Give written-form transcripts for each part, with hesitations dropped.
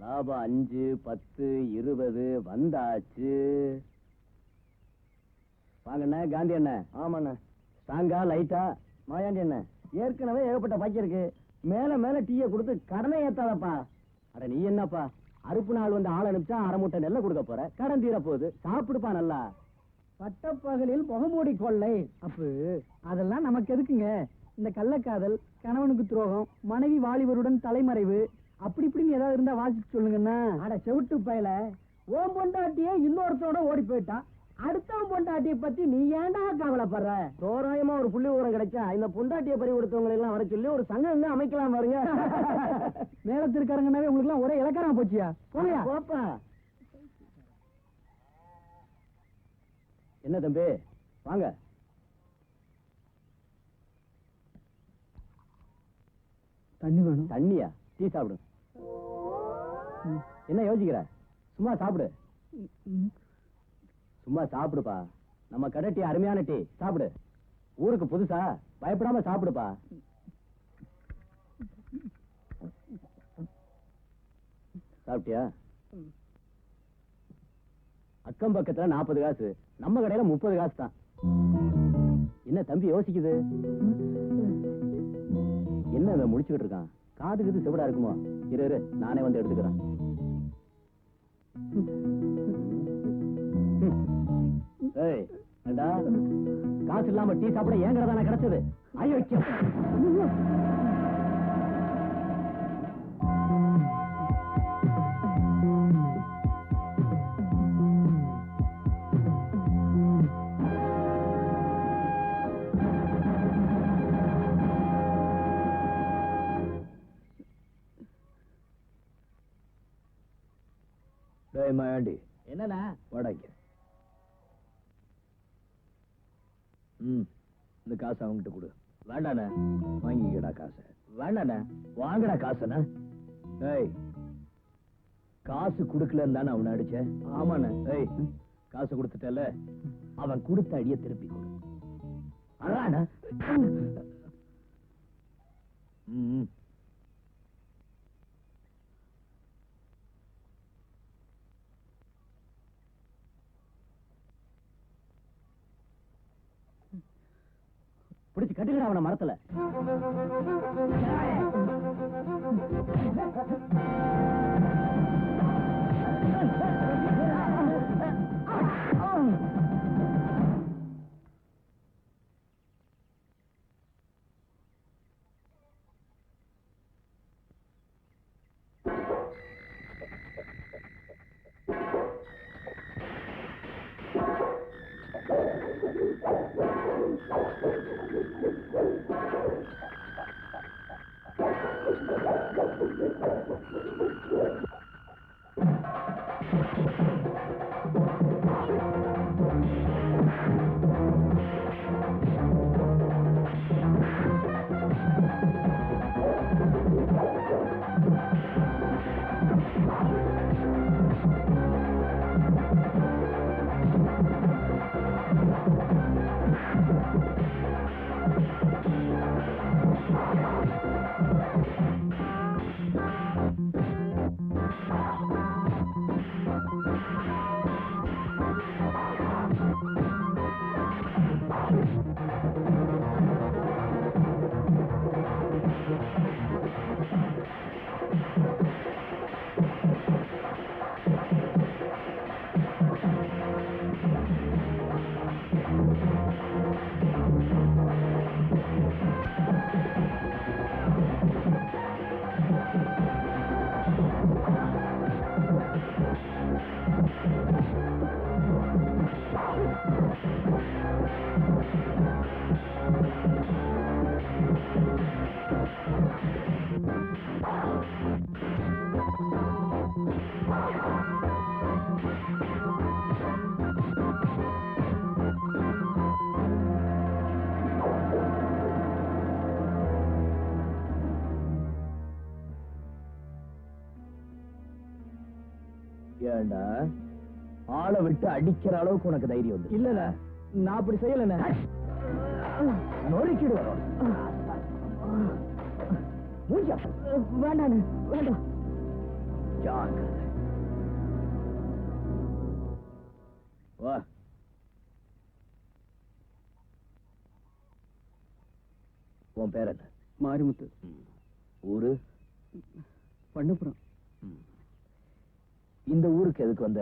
லாபம் 5, 10, 20 வந்தாச்சு. வாங்கண்ணே காந்தி அண்ணே. ஆமாண்ணே. ஸ்ட்ராங்கா லைட்டா? மாயாண்டி அண்ணே ஏற்கனவே ஏகப்பட்ட பாக்கி இருக்கு. மேல மேல டீயை கொடுத்து கடனை ஏத்தாதப்பா. அட நீ என்னப்பா அறுப்பு நாள் வந்து ஆள் அனுப்பிச்சா அரை மூட்டை நெல்லை கொடுக்க போற, கடன் தீர போகுது, சாப்பிடுப்பா நல்லா. பட்டப்பகலில் முகமூடி கொள்ளை அப்பு அதெல்லாம் நமக்கு எதுக்குங்க? இந்த கள்ளக்காதல், கணவனுக்கு துரோகம், மனைவி வாலிபருடன் தலைமறைவு, அப்படி இப்படின்னு ஏதாவது இருந்தா வாசிச்சு சொல்லுங்கண்ணா. அட செவிட்டு பயல, ஓம் பொண்டாட்டியே இன்னொருத்தோட ஓடி போயிட்டான், அடுத்தவன் பொண்டாட்டியை பத்தி நீ ஏன்டா கவலைப்படுற? தோராயமா ஒரு புள்ளி விவரம் கிடைச்சா இந்த பொண்டாட்டியை பறி கொடுத்தவங்களை எல்லாம் வர சொல்லி ஒரு சங்கம் அமைக்கலாம் பாருங்க. மேலத்திருக்காரங்கன்னாவே உங்களுக்கு எல்லாம் ஒரே இலக்காரம் போச்சியா? போயா போப்பா. என்ன தம்பி வாங்க. தண்ணி வேணும். தண்ணியா? டீ சாப்பிடு. என்ன யோசிக்கிற? சும்மா சாப்பிடு. சும்மா சாப்பிடுப்பா. நம்ம கடை டீ அருமையான டீ, சாப்பிடு. ஊருக்கு புதுசா, பயப்படாம சாப்பிடுப்பா. சாப்பிட்டியா? அக்கம் பக்கத்துல 40 காசு, நம்ம கடையில 30 காசு தான். என்ன தம்பி யோசிக்குது? என்ன முடிச்சுக்கிட்டு இருக்கான்? காதுக்கு செவிடா இருக்குமோ? இரு நானே வந்து எடுத்துக்கிறேன். காசு இல்லாம டீ சாப்பிட ஏங்கிறதான கிடைச்சது? ஐயோ மாயாண்டி என்னண்ணா வாடகை? இந்த காசு அவங்கிட்ட கொடு. வேண்டாண்ண வாங்கிக்கடா காசு. வேண்டாண்ண வாங்கடா காசுண்ணா. ஏய் காசு குடுக்கலன்னு தானே அவனை அடிச்ச? ஆமாண்ண. ஏய் காசு கொடுத்துட்டல, அவன் கொடுத்த அடிய திருப்பி கொடு. அதான பிடிச்சு கட்டுக்கடா அவன மரத்துல. ஏண்டா ஆளை விட்டு அடிக்கிற அளவுக்கு உனக்கு தைரியம் வந்து? இல்ல நான் அப்படி செய்யல. நொறுக்கிடு வரும். வேண்டாம் வேண்டாம். ஜாக்கிரதை. வா. உன் பேர் என்ன? மாரிமுத்து. ஊரு? பண்ணப்புறம். இந்த ஊருக்கு எதுக்கு வந்த?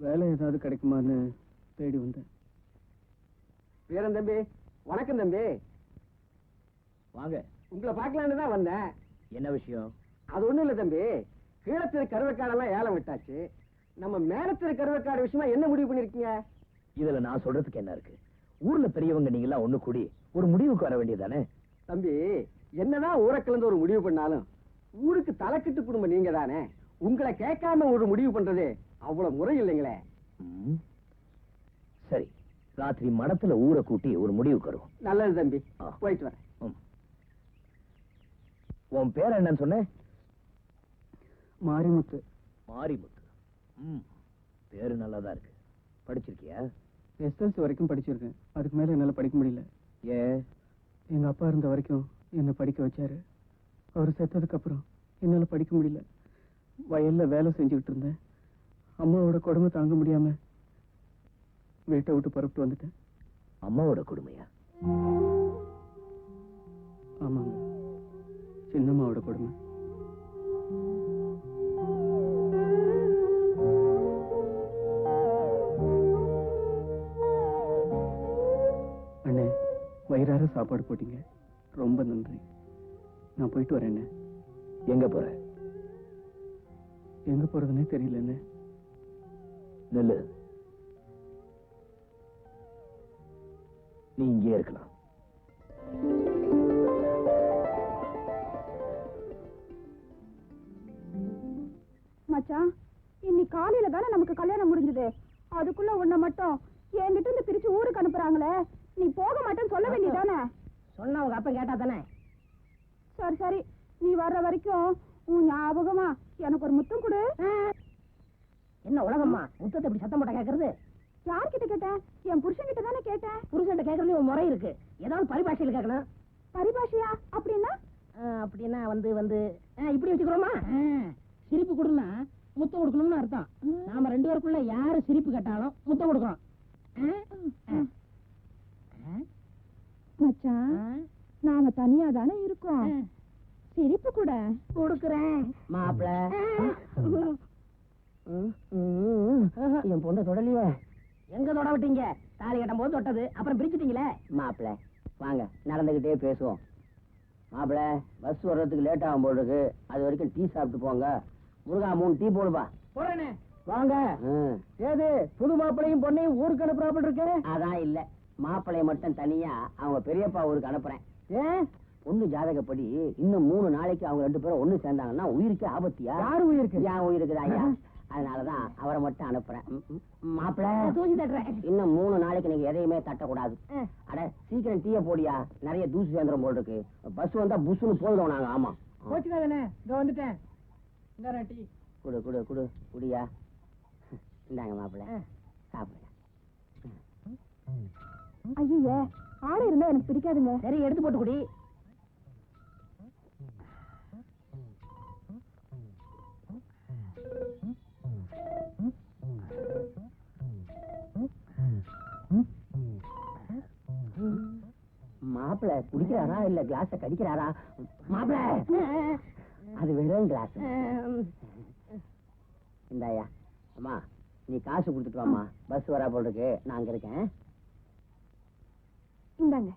வேலை ஏதாவது கிடைக்குமான்னு தேடி வந்தேன். வீரன் தம்பி, வணக்கம் தம்பி. வாங்க. உங்களை பார்க்கலான்னு தான் வந்தேன். என்ன விஷயம்? அது ஒண்ணும் இல்ல தம்பி, கீழத்திரு கருவக்காடெல்லாம் ஏலம் விட்டாச்சு. நம்ம மேலத்திரு கருவக்காடு விஷயமா என்ன முடிவு பண்ணிருக்கீங்க? இதுல நான் சொல்றதுக்கு என்ன இருக்கு? ஊர்ல பெரியவங்க நீங்க எல்லாம் ஒண்ணு கூடி ஒரு முடிவுக்கு வர வேண்டியதானே? தம்பி, என்னதான் ஊரை கலந்து ஒரு முடிவு பண்ணாலும் ஊருக்கு தலைக்கட்டு குடும்பம் நீங்க தானே. உங்களை கேட்காம ஒரு முடிவு பண்றது அவ்வளவு முறை இல்லைங்களே. சரி, ராத்திரி மடத்துல ஊரை கூட்டி ஒரு முடிவுக்கு வரும். நல்லது தம்பி, போயிட்டு வரேன். உன் பேர் என்னன்னு சொன்ன? மாரிமுத்து. மாரிமுத்து. பேரு நல்லாதான் இருக்கு. படிச்சிருக்கியா? SLC வரைக்கும் படிச்சிருக்கேன். அதுக்கு மேல என்னால படிக்க முடியல. ஏன்? எங்க அப்பா இருந்த வரைக்கும் என்னை படிக்க வச்சாரு. அவர் செத்ததுக்கு அப்புறம் என்னால படிக்க முடியல. வயல்ல வேலை செஞ்சுக்கிட்டு இருந்தேன். அம்மாவோட கொடுமை தாங்க முடியாம வீட்டை விட்டு புறப்பட்டு வந்துட்டேன். அம்மாவோட கொடுமையா? ஆமாங்க, சின்னம்மாவோட கொடுமை. அண்ணே, வயிறார சாப்பாடு போட்டீங்க, ரொம்ப நன்றி. நான் போயிட்டு வரேன். எங்க போற? எங்க போறதுன்னே தெரியல. நெல்லு, நீ இங்கே இருக்கலாம். மச்சான், இன்னைக்கு காலையில தானே நமக்கு கல்யாணம் முடிஞ்சது. அதுக்குள்ள உன்னை மட்டும் என்கிட்ட இருந்து பிரிச்சு ஊருக்கு அனுப்புறாங்களே, நீ போக மாட்டேன்னு சொல்ல வேண்டியதானே? சொன்னா உங்க அப்பா கேட்டா தானே. சரி சரி, நீ வர்ற வரைக்கும் உன் ஞாபகமா எனக்கு ஒரு முத்தம் கொடு. என்ன உலகம்மா, முத்தத்தை இப்படி சத்தம் போட்ட கேக்குறது? யார்கிட்ட கேட்டேன்? என் புருஷன் கிட்ட தானே கேட்டேன். புருஷன் கேக்குறது ஒரு முறை இருக்கு. ஏதாவது பரிபாஷையில கேட்கணும். பரிபாஷையா? அப்படின்னா? அப்படின்னா வந்து வந்து இப்படி வச்சுக்கிறோமா? சிரிப்பு கொடுனா முத்தம் கொடுக்கணும்னு அர்த்தம். நாம ரெண்டு பேருக்குள்ள யாரு சிரிப்பு கேட்டாலும் முத்தம் கொடுக்கறோம். மச்சான் நாம தனியா தானே இருக்கோம், சிரிப்பு கூட கொடுக்குறேன் மாப்பிள. என் பொண்ணை தொடலையே. எங்க தொட விட்டீங்க? தாலி கட்டும் போது தொட்டது, அப்புறம் பிரிச்சுட்டீங்களே. மாப்பிள வாங்க, நடந்துகிட்டே பேசுவோம். மாப்பிள பஸ் வர்றதுக்கு லேட் ஆகும் போது இருக்கு, அது வரைக்கும் டீ சாப்பிட்டு போங்க. முருகா 3 டீ போடுவா. போறேனே. வாங்க. ஏது புது மாப்பிளையும் பொண்ணையும் ஊருக்கு அனுப்புறாப்புல இருக்கு? அதான் இல்ல, மாப்பிளைய மட்டும் தனியா அவங்க பெரியப்பா ஊருக்கு அனுப்புறேன். ஏன்? பொண்ணு ஜாதகப்படி இன்னும் 3 நாளைக்கு அவங்க 2 பேரும் ஒண்ணு சேர்ந்தாங்கன்னா உயிருக்கு ஆபத்தியா? யாரு உயிருக்கு? என் உயிருக்குதான் ஐயா. அதனாலதான் அவரை மட்டும் அனுப்புறேன். மாப்பிள தூசி தட்டுறேன். இன்னும் 3 நாளைக்கு நீங்க எதையுமே தட்டக்கூடாது. அட சீக்கிரம் டீய போடியா, நிறைய தூசி சேர்ந்துரும் போல் இருக்கு. பஸ் வந்தா புஷ்னு போயிடும் நாங்க. ஆமா போச்சுக்காதே, இங்க வந்துட்டேன். இந்த டீ குடு குடு குடு குடியா. இந்தாங்க மாப்பிள சாப்பிடுங்க. ஐயே ஆளு இருந்தா எனக்கு பிடிக்காதுங்க. சரி எடுத்து போட்டு குடி. மாப்பிள குடிக்கிறாரா இல்ல கிளாஸ கடிக்கிறாரா? மாப்பிள அது வெறும் கிளாஸ். இந்தாயா. அம்மா நீ காசு கொடுத்துட்டு வாமா, பஸ் வரா போல் இருக்கு, நான் அங்க இருக்கேன். இந்தாங்க.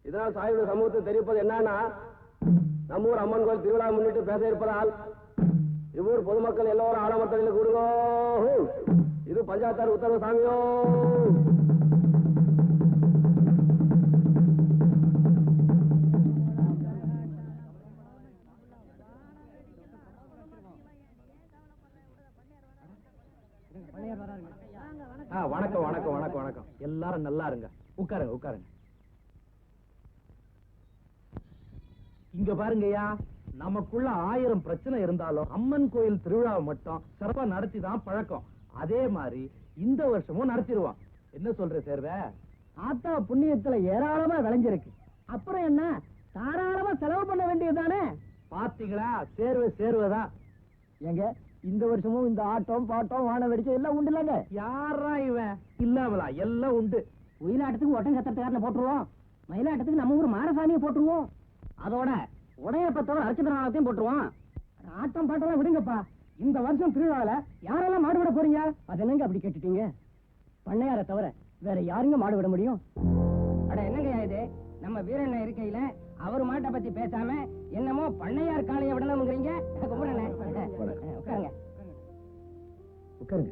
இதனால் சாயுடைய சமூகத்துக்கு தெரிவிப்பது என்னன்னா, நம்ம ஊர் அம்மன் கோயில் திருவிழா முன்னிட்டு பேச இருப்பதால் இவ்வூர் பொதுமக்கள் எல்லோரும் ஆலமரத்தில் கூடுங்கோ. இது பஞ்சாயத்தார் உத்தரவு சாமியோ. வணக்கம் வணக்கம் வணக்கம் வணக்கம். எல்லாரும் நல்லா இருங்க, உட்காருங்க உட்காருங்க. இங்க பாருங்கய்யா, நமக்குள்ள 1000 பிரச்சனை இருந்தாலும் அம்மன் கோயில் திருவிழாவை மட்டும் சிறப்பா நடத்தி தான் பழக்கம். அதே மாதிரி இந்த வருஷமும் நடத்திடுவான். என்ன சொல்ற சேர்வ? ஆத்தா புண்ணியத்துல ஏராளமா விளைஞ்சிருக்கு. அப்புறம் என்ன, தாராளமா செலவு பண்ண வேண்டியதுதானே. பாத்தீங்களா, சேர்வதான். எங்க இந்த வருஷமும் இந்த ஆட்டம் பாட்டம் வான வெடிச்சு எல்லாம் உண்டு இல்லங்க. யாரா இவன் இல்லாமலா? எல்லாம் உண்டு. ஒயிலாட்டத்துக்கு ஒட்டம் சத்திரத்துக்காரனை போட்டுருவோம், மயிலாட்டத்துக்கு நம்ம ஊர் மாரசாமியை போட்டுருவோம், அதோட உடையப்பத்தோட அர்ச்சந்திரநாளத்தையும் போட்டுருவோம். ஆட்டம் பாட்டெல்லாம் விடுங்கப்பா. இந்த வருஷம் திருவிழால யாரெல்லாம் மாடு விட போறீங்க? அது என்னங்க அப்படி கேட்டுட்டீங்க? பண்ணையார தவிர வேற யாருங்க மாடு விட முடியும்? அட என்னங்க இது, நம்ம வீரண்ண இருக்கையில அவர் மாட்டை பத்தி பேசாம என்னமோ பண்ணையார் காளைய விடணும்ங்கிறீங்க. உட்காருங்க உட்காருங்க.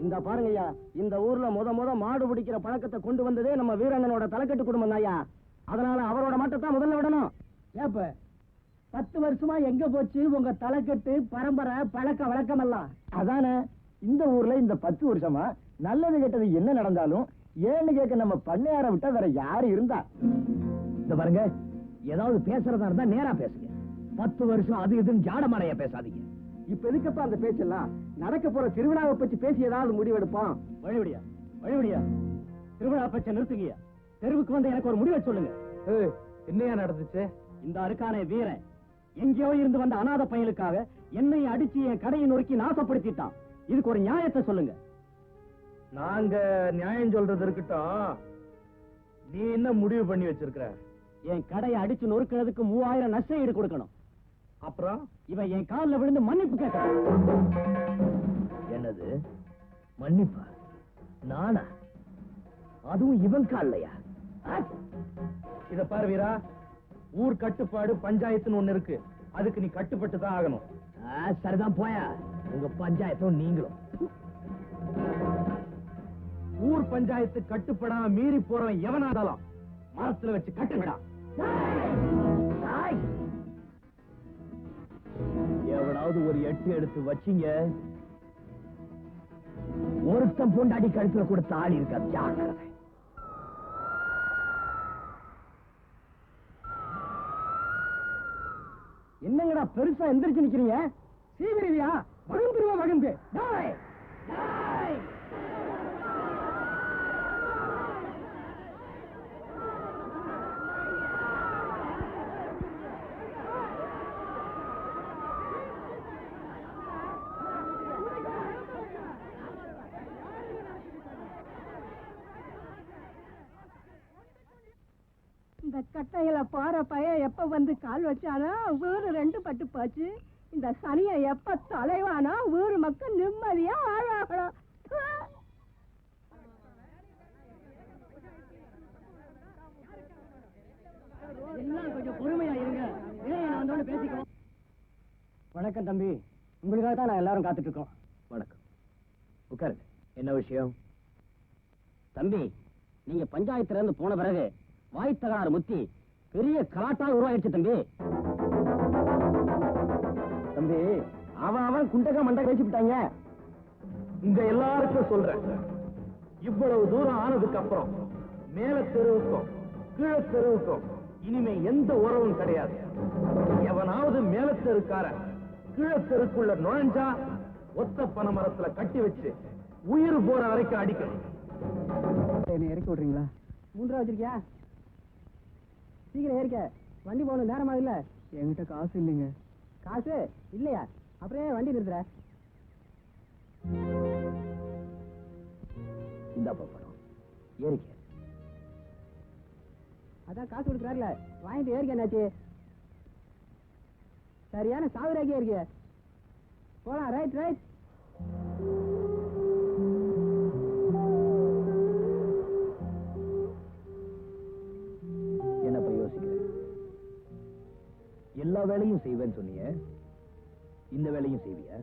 இந்த பாருங்கய்யா, இந்த ஊர்ல முத மாடு பிடிக்கிற பழக்கத்தை கொண்டு வந்ததே நம்ம வீரண்ணனோட தலைக்கட்டு குடும்பம் தாயா. அதனால அவரோட மாட்டத்தான் முதல்ல விடணும். ஏப்ப 10 வருஷமா எங்க போச்சு உங்க தலைக்கட்டு பரம்பரை பழக்க வழக்கம் எல்லாம்? அதானே, இந்த ஊர்ல இந்த 10 வருஷமா நல்லது கெட்டது என்ன நடந்தாலும் ஏன்னு கேட்க நம்ம பண்ணையார விட்டா வேற யாரு இருந்தா? இந்த பாருங்க, ஏதாவது பேசுறதா இருந்தா நேரா பேசுங்க. 10 வருஷம் அது இதுன்னு ஜாடமாடையா பேசாதீங்க. இப்ப எதுக்கப்பா அந்த பேச்செல்லாம்? நடக்க போற திருவிழாவை பற்றி பேசி ஏதாவது முடிவெடுப்போம். வழிபடியா வழிபடியா, திருவிழா பச்சை நிறுத்துங்கயா. தெருவுக்கு வந்து எனக்கு ஒரு முடிவை சொல்லுங்க. என்னையா நடந்துச்சு? இந்த அருக்கான வீரன் எங்கேயோ இருந்து வந்த அநாத பையனுக்காக என்னை அடிச்சு என் கடையை நொறுக்கி நாசப்படுத்திட்டான். இதுக்கு ஒரு நியாயத்தை சொல்லுங்க. நாங்க நியாயம் சொல்றது இருக்கட்டும், நீ என்ன முடிவு பண்ணி வச்சிருக்கிற? என் கடையை அடிச்சு நொறுக்கிறதுக்கு 3000 நஷ்ட ஈடு கொடுக்கணும். அப்புறம் இவன் என் காலில் விழுந்து மன்னிப்பு கேட்கணும். என்னது மன்னிப்பா? நானா? அதுவும் இவன் காலையா? இத பாரு வீரா, ஊர் கட்டுப்பாடு பஞ்சாயத்துன்னு ஒண்ணு இருக்கு, அதுக்கு நீ கட்டுப்பட்டு தான் ஆகணும். சரிதான், போயா உங்க பஞ்சாயத்தும் நீங்களும். ஊர் பஞ்சாயத்து கட்டுப்படாம மீறி போறவன் எவனா இருந்தாலும் மரத்துல வச்சு கட்டுவிடா. எவனாவது ஒரு 8 எடுத்து வச்சீங்க, ஒருத்தன் பொண்டாடி கழுத்துல கொடுத்த ஆள் இருக்க ஜாக்கிரதை. என்னங்கடா பெருசா எந்திரிச்சு நிக்கிறீங்க? சீவிரியா வகுந்துருவா வகுந்து. இந்த கட்டையில போற பையன் எப்ப வந்து கால் வச்சானோ ஊரு ரெண்டு பட்டு போச்சு. இந்த சனியை எப்ப தொலைவானோ ஊரு மக்கள் நிம்மதியா வாழாகணும். எல்லாம் கொஞ்சம் பொறுமையா இருங்க. வந்தோன்னு பேசிக்கோ. வணக்கம் தம்பி, உங்களுக்காக தான் நான் எல்லாரும் காத்துட்டு இருக்கோம். வணக்கம், உட்காருங்க. என்ன விஷயம்? தம்பி, நீங்க பஞ்சாயத்துல இருந்து போன பிறகு வாய் தகராறு முத்தி பெரிய கலாட்டா உருவாயிடுச்சு தம்பி. தம்பி, அவன் குண்டக மண்டை கழிச்சு விட்டாங்க. உங்க எல்லாருக்கும் சொல்றேன், இவ்வளவு தூரம் ஆனதுக்கு அப்புறம் மேல தெருவுக்கும் கீழ தெருவுக்கும் இனிமே எந்த உறவும் கிடையாது. எவனாவது மேல தெருக்காரன் கீழ தெருக்குள்ள நுழைஞ்சா ஒத்த பனை மரத்துல கட்டி வச்சு உயிர் போற வரைக்கும் அடிக்கணும். என்ன இறக்கி விடுறீங்களா? 3 ரூபா வச்சிருக்கியா? சீக்கிரம் ஏறிக்க, வண்டி போகணும், நேரமா இல்ல. என்கிட்ட காசு இல்லைங்க. காசு இல்லையா? அப்புறம் ஏன் வண்டி நிறுத்துற? இந்த பணம் ஏறிக்க. அதான் காசு கொடுக்குறாருல, வாங்கிட்டு ஏறிக்க. என்னாச்சு? சரியான சாவுராக்கே இருக்கு. போலாம். Right right. என்னப்ப யோசிக்கிறேன்? எல்லா வேலையும் செய்வேன்னு சொன்னீங்க, இந்த வேலையும் செய்வியா?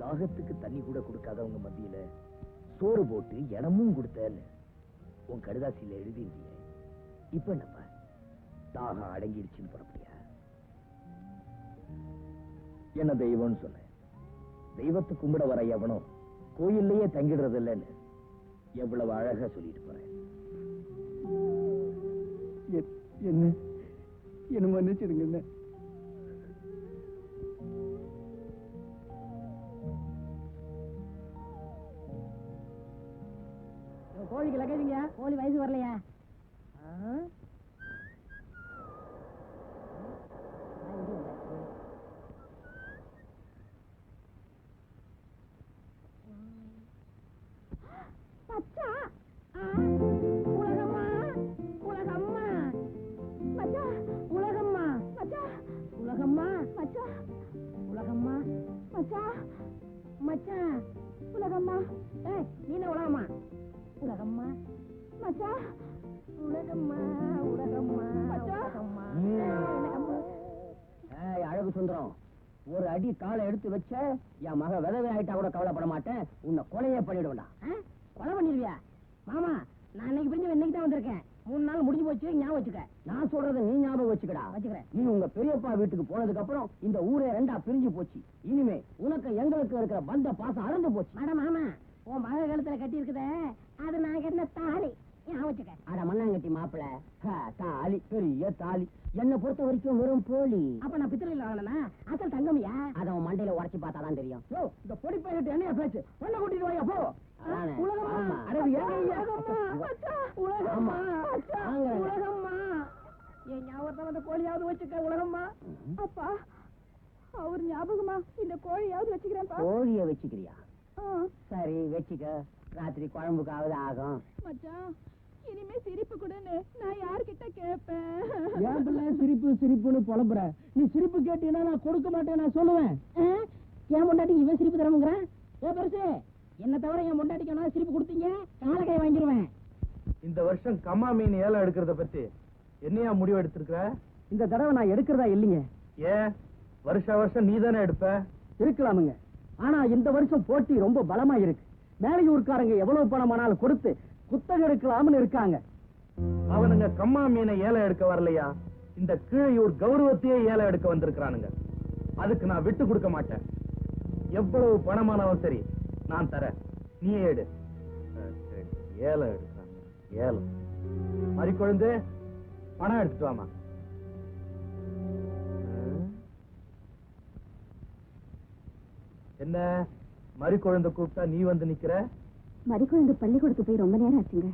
தாகத்துக்கு தண்ணி கூட கொடுக்காதவங்க மத்தியில சோறு போட்டு இடமும் கொடுத்தேன்னு உன் கடுதாசியில எழுதிருந்திய. இப்ப என்னப்பா தாகம் அடங்கிடுச்சுன்னு புறப்படியா? என்ன தெய்வம்னு சொன்ன? தெய்வத்தை கும்பிட வர எவனும் கோயில்லையே தங்கிடுறது இல்லைன்னு எவ்வளவு அழகா சொல்லிட்டு போறேன். என்ன மன்னிச்சிருங்க. கோழிக்கு லக்கேஜிங்க. கோழி வயசு வரலையா? மச்சா, உலகம்மா உலகம்மா மச்சா, உலகம்மா மச்சா, உலகம்மா மச்சா, உலகம்மா மச்சா, மச்சா, உலகம்மா. ஏய், நீ என்ன உலகம்மா? உலகம்மா மச்சா, உலகம்மா உலகம்மா உலகம்மா. அழகு சுந்தரம், ஒரு அடி காலை எடுத்து வச்ச என் மக விதவை ஆயிட்டா கூட கவலைப்பட மாட்டேன். உன்னை கொலையே பண்ணிடுவேண்டா. கொலை பண்ணிருவியா? மாமா, நான் இன்னைக்கு பிரிஞ்சு இன்னைக்கு தான் வந்திருக்கேன். 3 நாள் முடிஞ்சு போச்சு, ஞாபகம் வச்சுக்க. நான் சொல்றதை நீ ஞாபகம் வச்சுக்கடா. வச்சுக்கிறேன். நீ உங்க பெரியப்பா வீட்டுக்கு போனதுக்கு அப்புறம் இந்த ஊரே 2ஆ பிரிஞ்சு போச்சு. இனிமே உனக்கு எங்களுக்கு இருக்கிற பந்த பாசம் அறந்து போச்சு. அட மாமா, உன் மக கழுத்துல கட்டி இருக்குதே, அது நான் என்ன தாலி, ஞாபகம் வச்சுக்க. அட மண்ணாங்கட்டி மாப்பிள, தாலி, பெரிய தாலி. என்னை பொறுத்த வரைக்கும் வெறும் போலி. அப்ப நான் பித்தளையில் வாங்கினா அசல் தங்கமியா? அத உன் மண்டையில உடைச்சு பார்த்தாதான் தெரியும். இந்த பொடி பையிட்டு என்னையா பேச்சு? பொண்ணை கூட்டிட்டு வாயா போ. அதானே. உலகம்மா. ஆமா. அட, உலகம்மா மச்சா, உலகம்மா மச்சா, வாங்க. உலகம்மா. என் ஞாபகத்தை வந்து கோழியாவது வச்சுக்க. உலகம்மா. அப்பா, அவர் ஞாபகமா இந்த கோழியாவது வச்சுக்கிறேன்ப்பா. கோழிய வச்சுக்கிறியா? ஆ, சரி, வச்சுக்க. ராத்திரி குழம்புக்காவது ஆகும். மச்சான், இனிமே சிரிப்பு கூடன்னு நான் யார்கிட்ட கேட்பேன்? ஏன் பிள்ளை சிரிப்பு சிரிப்புன்னு புலம்புற? நீ சிரிப்பு கேட்டீங்கன்னா நான் கொடுக்க மாட்டேன், நான் சொல்லுவேன். என் பொண்டாட்டிக்கு இவன் சிரிப்பு தரமுங்கிறேன். ஏ பெருசு, என்ன தவிர என் பொண்டாட்டிக்கு என்ன சிரிப்பு கொடுத்தீங்க, காலக்கை வாங்கிடுவேன். இந்த வருஷம் கம்மா மீன் ஏலம் எடுக்கிறத பத்தி என்னையா முடிவு எடுத்திருக்கிற? இந்த தடவை நான் எடுக்கிறதா இல்லைங்க. ஏன் வருஷம் நீ தானே எடுப்ப? இருக்கலாமுங்க, ஆனா இந்த வருஷம் போட்டி ரொம்ப பலமா இருக்கு. மேலையூர்காரங்க எவ்வளவு பணமானாலும் கொடுத்து குத்தகை எடுக்கலாம்னு இருக்காங்க. அவனுங்க கம்மா மீனை ஏலம் எடுக்க வரலையா, இந்த கீழையூர் கௌரவத்தையே ஏலம் எடுக்க வந்திருக்கிறானுங்க. அதுக்கு நான் விட்டு கொடுக்க மாட்டேன். எவ்வளவு பணமானாலும் சரி நான் தரேன், நீயே எடு. ஏலம் எடுக்கிறாங்க, ஏலம். மறிக்குழந்து, பணம் எடுத்துட்டு வாமா. என்ன மறிக்குழந்தை கூப்பிட்டா நீ வந்து நிக்கிற? மறிக்குழந்து பள்ளிக்கூடத்துக்கு போய் ரொம்ப நேரம் ஆச்சுங்க.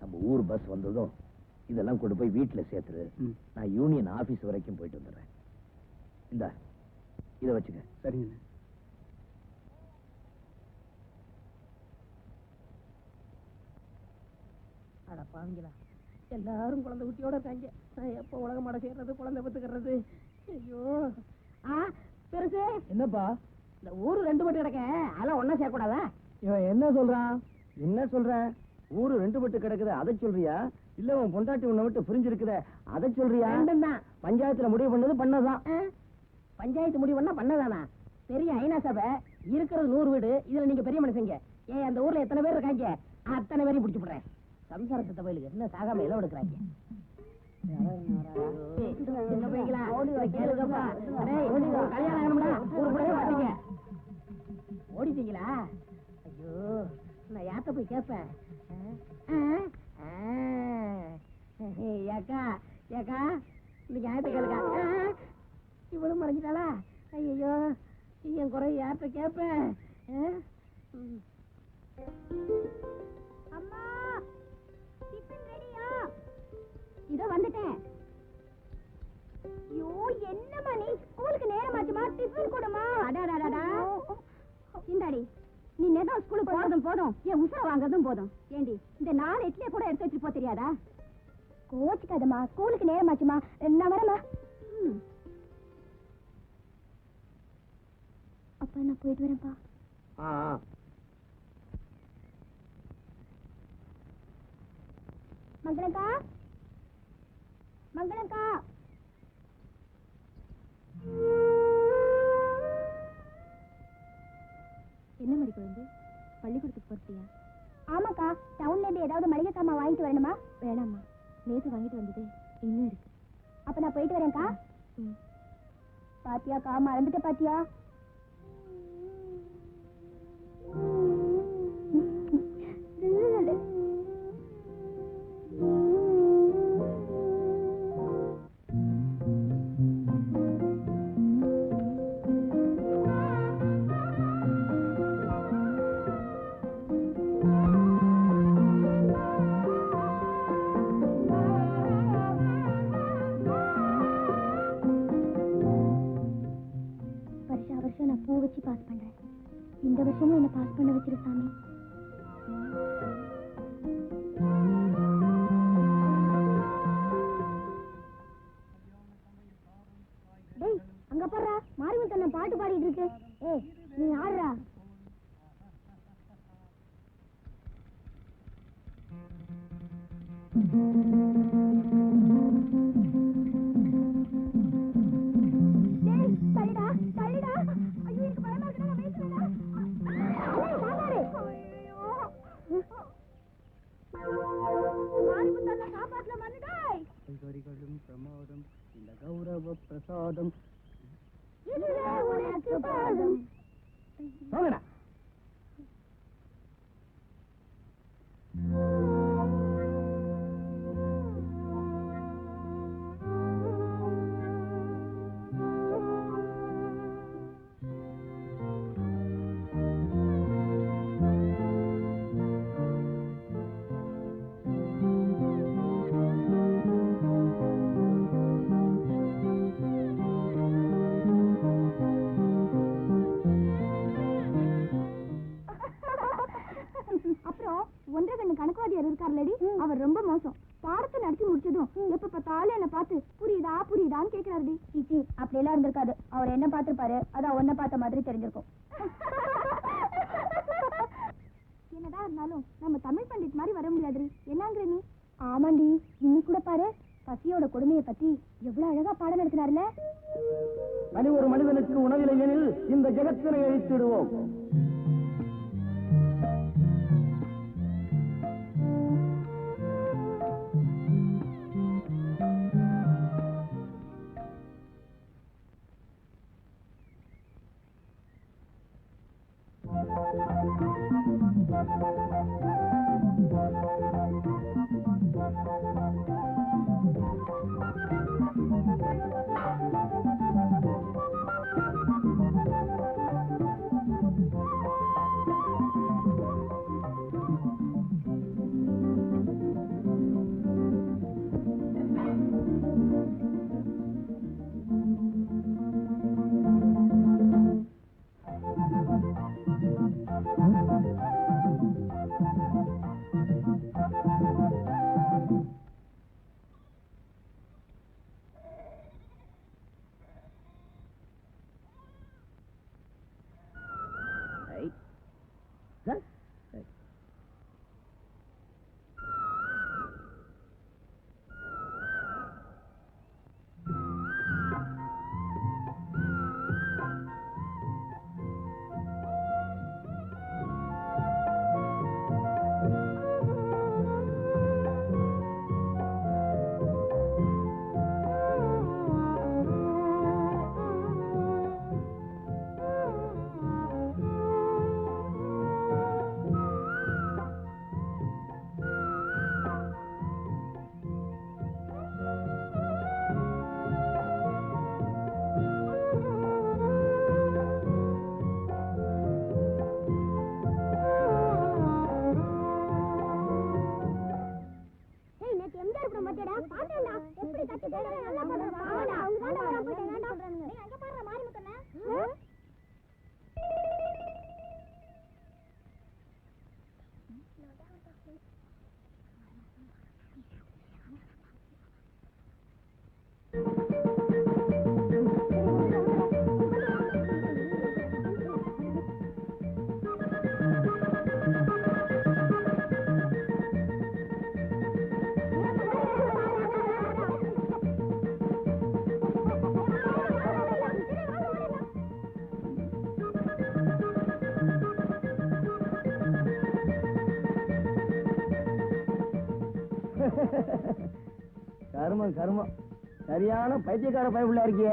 நம்ம ஊர் பஸ் வந்ததும் இதெல்லாம் கொண்டு போய் வீட்டுல சேர்த்துரு. நான் யூனியன் ஆபீஸ் வரைக்கும் போயிட்டு வந்துடுறேன். இந்த இதை வச்சுக்க. சரிங்க. அட பாவிங்களா, எல்லாரும் குழந்தை குட்டியோட இருக்காங்க. நான் எப்போ உலக மாட சேர்றது, குழந்தை பத்துக்கிறது? ஐயோ. பெருசு என்னப்பா இந்த ஊரு 2 பட்டு கிடக்க, அதெல்லாம் ஒன்னா சேர்க்கூடாதா? இவன் என்ன சொல்றான்? என்ன சொல்ற? ஊரு 2 பட்டு கிடக்குது, அதை சொல்றியா? இல்ல உன் பொண்டாட்டி உன்னை விட்டு பிரிஞ்சிருக்குத, அதை சொல்றியா? ரெண்டும் தான். பஞ்சாயத்துல முடிவு பண்ணது பண்ணதான். பஞ்சாயத்து முடிவு பண்ணா பண்ணதானா? பெரிய ஐநா சபை இருக்கிறது 100 வீடு. இதுல நீங்க பெரிய மனுஷங்க. ஏன் அந்த ஊர்ல எத்தனை பேர் இருக்காங்க? அத்தனை பேரையும் பிடிச்சு போடுறேன். சம்சாரத்தை தவையிலுக்கு என்ன சாகாம எல்லாம் எடுக்கிறாங்க. சின்ன பையங்களா, கேளுங்கப்பா. கல்யாணம் ஆகணும்டா, ஊருக்குள்ளே மாட்டீங்க. ஓடிட்டீங்களா? ஐயோ, நான் யார்கிட்ட போய் கேட்பேன்? ஏக்கா ஏக்கா, இன்னைக்கு ஆயிரத்த கேளுக்கா. இவளும் மறைஞ்சிட்டாளா? ஐயோ, என் குறை யார்கிட்ட கேட்பேன்? அம்மா, டிஃபன் ரெடியா? இதோ வந்துட்டேன். ஐயோ, என்னம்மா நீ? ஸ்கூலுக்கு நேரமாச்சுமா, டிஃபன் கொடுமா. அடாடாடா, இந்தாடி. நீ நேரம் ஸ்கூலுக்கு போறதும் போதும், என் உசுர வாங்குறதும் போதும். ஏண்டி, இந்த 4 இட்லியை கூட எடுத்து வச்சு போ தெரியாதா? கோச்சுக்காதம்மா, ஸ்கூலுக்கு நேரமாச்சுமா. நான் வரமா. அப்பா, நான் போயிட்டு வரேன்ப்பா. மங்களக்கா, மங்களக்கா. என்ன மாதிரி குழந்தை, பள்ளிக்கூடத்துக்கு போறியா? ஆமாக்கா, டவுன்ல இருந்து ஏதாவது மளிகை சாமான் வாங்கிட்டு வரணுமா? வேணாம்மா, நேத்து வாங்கிட்டு வந்தது இன்னும் இருக்கு. அப்ப நான் போயிட்டு வரேன்க்கா. பாத்தியாக்கா, மறந்துட்ட பாத்தியா? வருஷம் நான் பூ வச்சு பாஸ் பண்றேன். இந்த வருஷமும் என்ன பாஸ் பண்ண வச்சிரு சாமி. டேய், அங்க பாருடா, மாரிமுத்தண்ணன் பாட்டு பாடிட்டு இருக்கு. ஏய், நீ ஆடுறா. பிரமாதம் இந்த கௌரவ பிரசாதம் போங்கடா. அவர் ரொம்ப மோசம். பாடத்தை நடத்தி முடிச்சதும் எப்ப பார்த்தாலும் என்ன பார்த்து புரியுதா புரியுதான்னு கேட்கிறாரு. சிச்சி, அப்படி எல்லாம் இருந்திருக்காது. அவர் என்ன பார்த்திருப்பாரு, அதான் ஒன்ன பார்த்த மாதிரி தெரிஞ்சிருக்கும். என்னதான் இருந்தாலும் நம்ம தமிழ் பண்டிட் மாதிரி வர முடியாது. என்னங்கிற நீ? ஆமாண்டி, இன்னி கூட பாரு, பசியோட கொடுமையை பத்தி எவ்வளவு அழகா பாடம் நடத்தினார்ல. தனி ஒரு மனிதனுக்கு உணவில்லை எனில் இந்த ஜெகத்தினை அழித்திடுவோம். கருமம் கருமம், சரியான பைத்தியக்கார பயப்புள்ள இருக்கிய.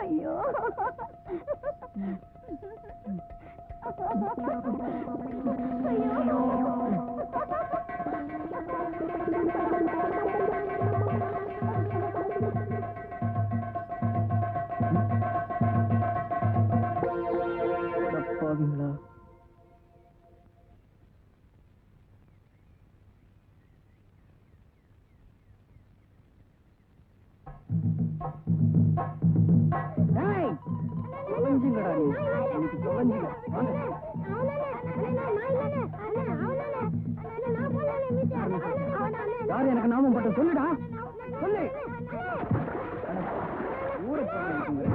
ஐயோ தப்பாவீங்களா? தொலைஞ்சுங்கடா நீ, இன்னைக்கு தொலைஞ்சுங்க. வாங்க. யாரு எனக்கு நாமம் பட்ட சொல்லுடா, சொல்லு. ஊரை போங்க.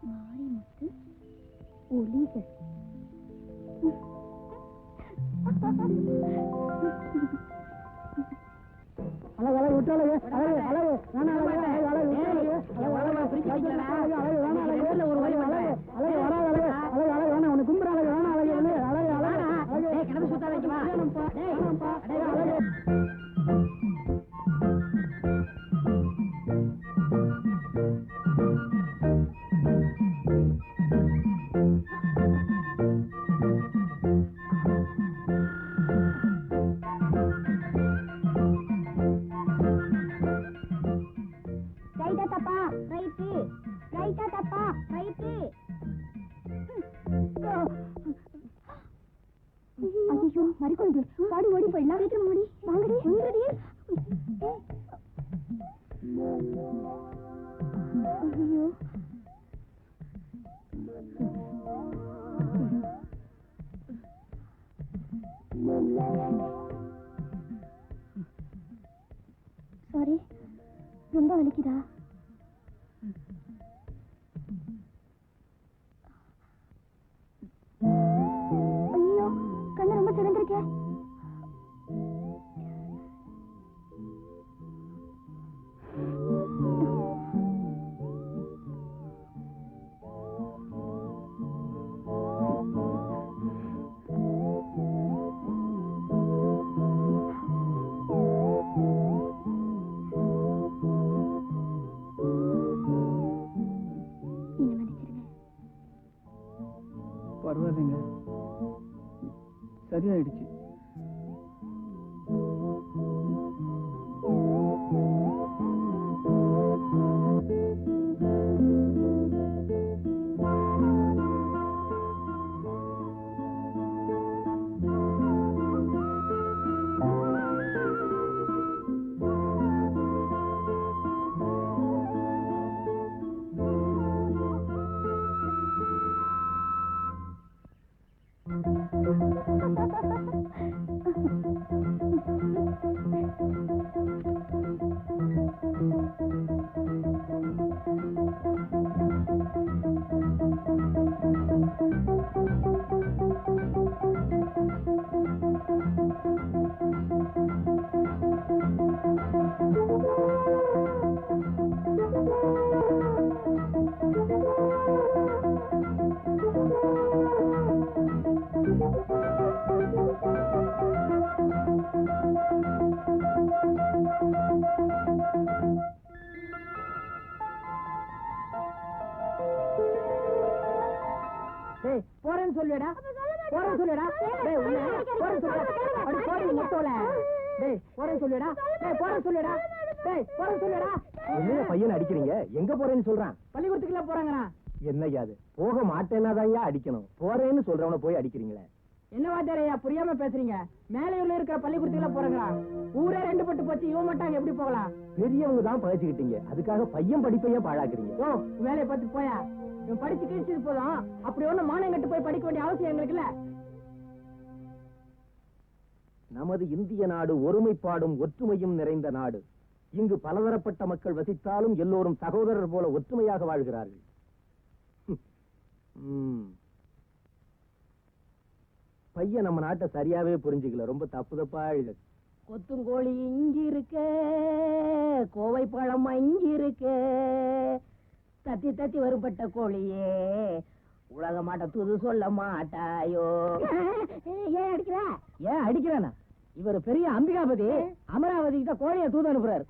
மாரிமுத்து ஒளிகள் அழகு அழகு விட்டாலே அழகு அழகு வேணா அழகு அழகு அழகு விட்டாலே ஒரு வழி அழகு அழகு வராது அழகு அழகு அழகு வேணா உனக்கு கும்புற அழகு வேணா அழகு அழகு அழகு அழகு கிடந்து சுத்தா வைக்குமா அழகு. ரைட்டா தப்பா ரைட்டு, ரைட்டா தப்பா ரைட்டு. ஐயோ மறிக்கொண்டு பாடி ஓடி போயிடலாம். சீக்கிரம் ஓடி வாங்கடி வாங்கடி. ஐயோ சாரி, ரொம்ப வலிக்குதா? ஐயோ கண்ணு ரொம்ப சிறந்திருக்கேன். பரவாயில்லைங்க, சரியாயிடுச்சு. போறேன்னு சொல்லுடா, போறேன்னு சொல்லுடா. போறேன்னு சொல்லுடா. டேய் போறேன்னு சொல்லுடா. டேய் போறேன்னு சொல்லுடா. டேய் போறேன்னு சொல்லுடா. என்ன பையனை அடிக்கிறீங்க? எங்க போறேன்னு சொல்றான். பள்ளிக்கூடத்துக்குலாம் போறாங்கடா. என்னய்யா அது? போக மாட்டேன்னாதான் அடிக்கணும். போறேன்னு சொல்றவன போய் அடிக்கிறீங்களே. என்ன வாத்தியாரையா புரியாம பேசுறீங்க? மேலையூர்ல இருக்கிற பள்ளிக்கூடத்துக்குலாம் போறாங்கடா. ஊரே ரெண்டு பட்டு போச்சு, இவன் மட்டும் எப்படி போகலாம்? பெரியவங்க தான் பழச்சிக்கிட்டீங்க, அதுக்காக பையன் படிப்பையே பாழாக்குறீங்க. ஓ வேலையை பார்த்து போயா. இவன் படிச்சு கிழிச்சது போதும். அப்படி ஒண்ணு மானம் கட்டு போய் படிக்க வேண்டிய அவசியம் எங்களுக்கு இல்ல. நமது இந்திய நாடு ஒருமைப்பாடும் ஒற்றுமையும் நிறைந்த நாடு. இங்கு பலதரப்பட்ட மக்கள் வசித்தாலும் எல்லோரும் சகோதரர் போல ஒற்றுமையாக வாழ்கிறார்கள். பையன் நம்ம நாட்டை சரியாவே புரிஞ்சுக்கல, ரொம்ப தப்பு எழுது. கொத்துங்கோழி இங்க இருக்க, கோவை பழம் இங்க இருக்க, தத்தி தத்தி வரும்பட்ட கோழியே உலக மாட்ட தூது சொல்ல மாட்டாயோ. ஏன் அடிக்கிற? ஏன் அடிக்கிறானா? இவர் பெரிய அம்பிகாபதி அமராவதிக்கு தான் கோழியை தூது அனுப்புறாரு.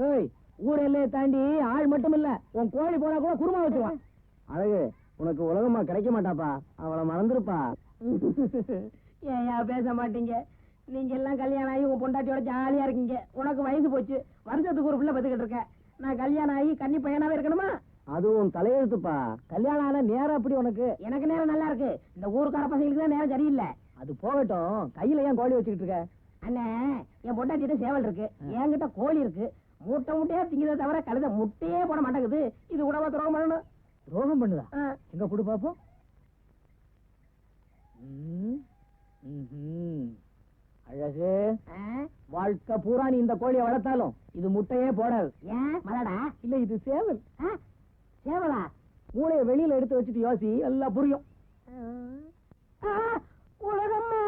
ஏய், ஊரெல்லையை தாண்டி ஆள் மட்டும் இல்ல, உன் கோழி போனா கூட குருமா வச்சுவான். அழகு, உனக்கு உலகமா கிடைக்க மாட்டாப்பா, அவளை மறந்துருப்பா. ஏன் பேச மாட்டீங்க? நீங்க எல்லாம் கல்யாணம் ஆகி உங்க பொண்டாட்டியோட ஜாலியா இருக்கீங்க. உனக்கு வயசு போச்சு, வருஷத்துக்கு ஒரு பிள்ளை பத்துக்கிட்டு இருக்கேன். நான் கல்யாணம் ஆகி கன்னி பையனாவே இருக்கணுமா? அதுவும் தலையெழுத்துப்பா. கல்யாணம் ஆன நேரம் அப்படி உனக்கு. எனக்கு நேரம் நல்லா இருக்கு, இந்த ஊருக்கார பசங்களுக்கு தான் நேரம் சரியில்லை. அது போகட்டும், கையில ஏன் கோழி வச்சுக்கிட்டு இருக்க? அண்ணே, என் பொண்டாட்டிட்ட சேவல் இருக்கு, என்கிட்ட கோழி இருக்கு. மூட்டை மூட்டையா திங்கிறத தவிர கழுத முட்டையே போட மாட்டேங்குது. இது கூடவா துரோகம் பண்ணணும்? துரோகம் பண்ணுதா? எங்க கொடு பாப்போம். அழகு, வாழ்க்கை பூரா நீ இந்த கோழியை வளர்த்தாலும் இது முட்டையே போடாது. ஏன் மலடா? இல்ல, இது சேவல். சேவலா? மூளையை வெளியில எடுத்து வச்சுட்டு யோசி, எல்லாம் புரியும். உலகம்மா.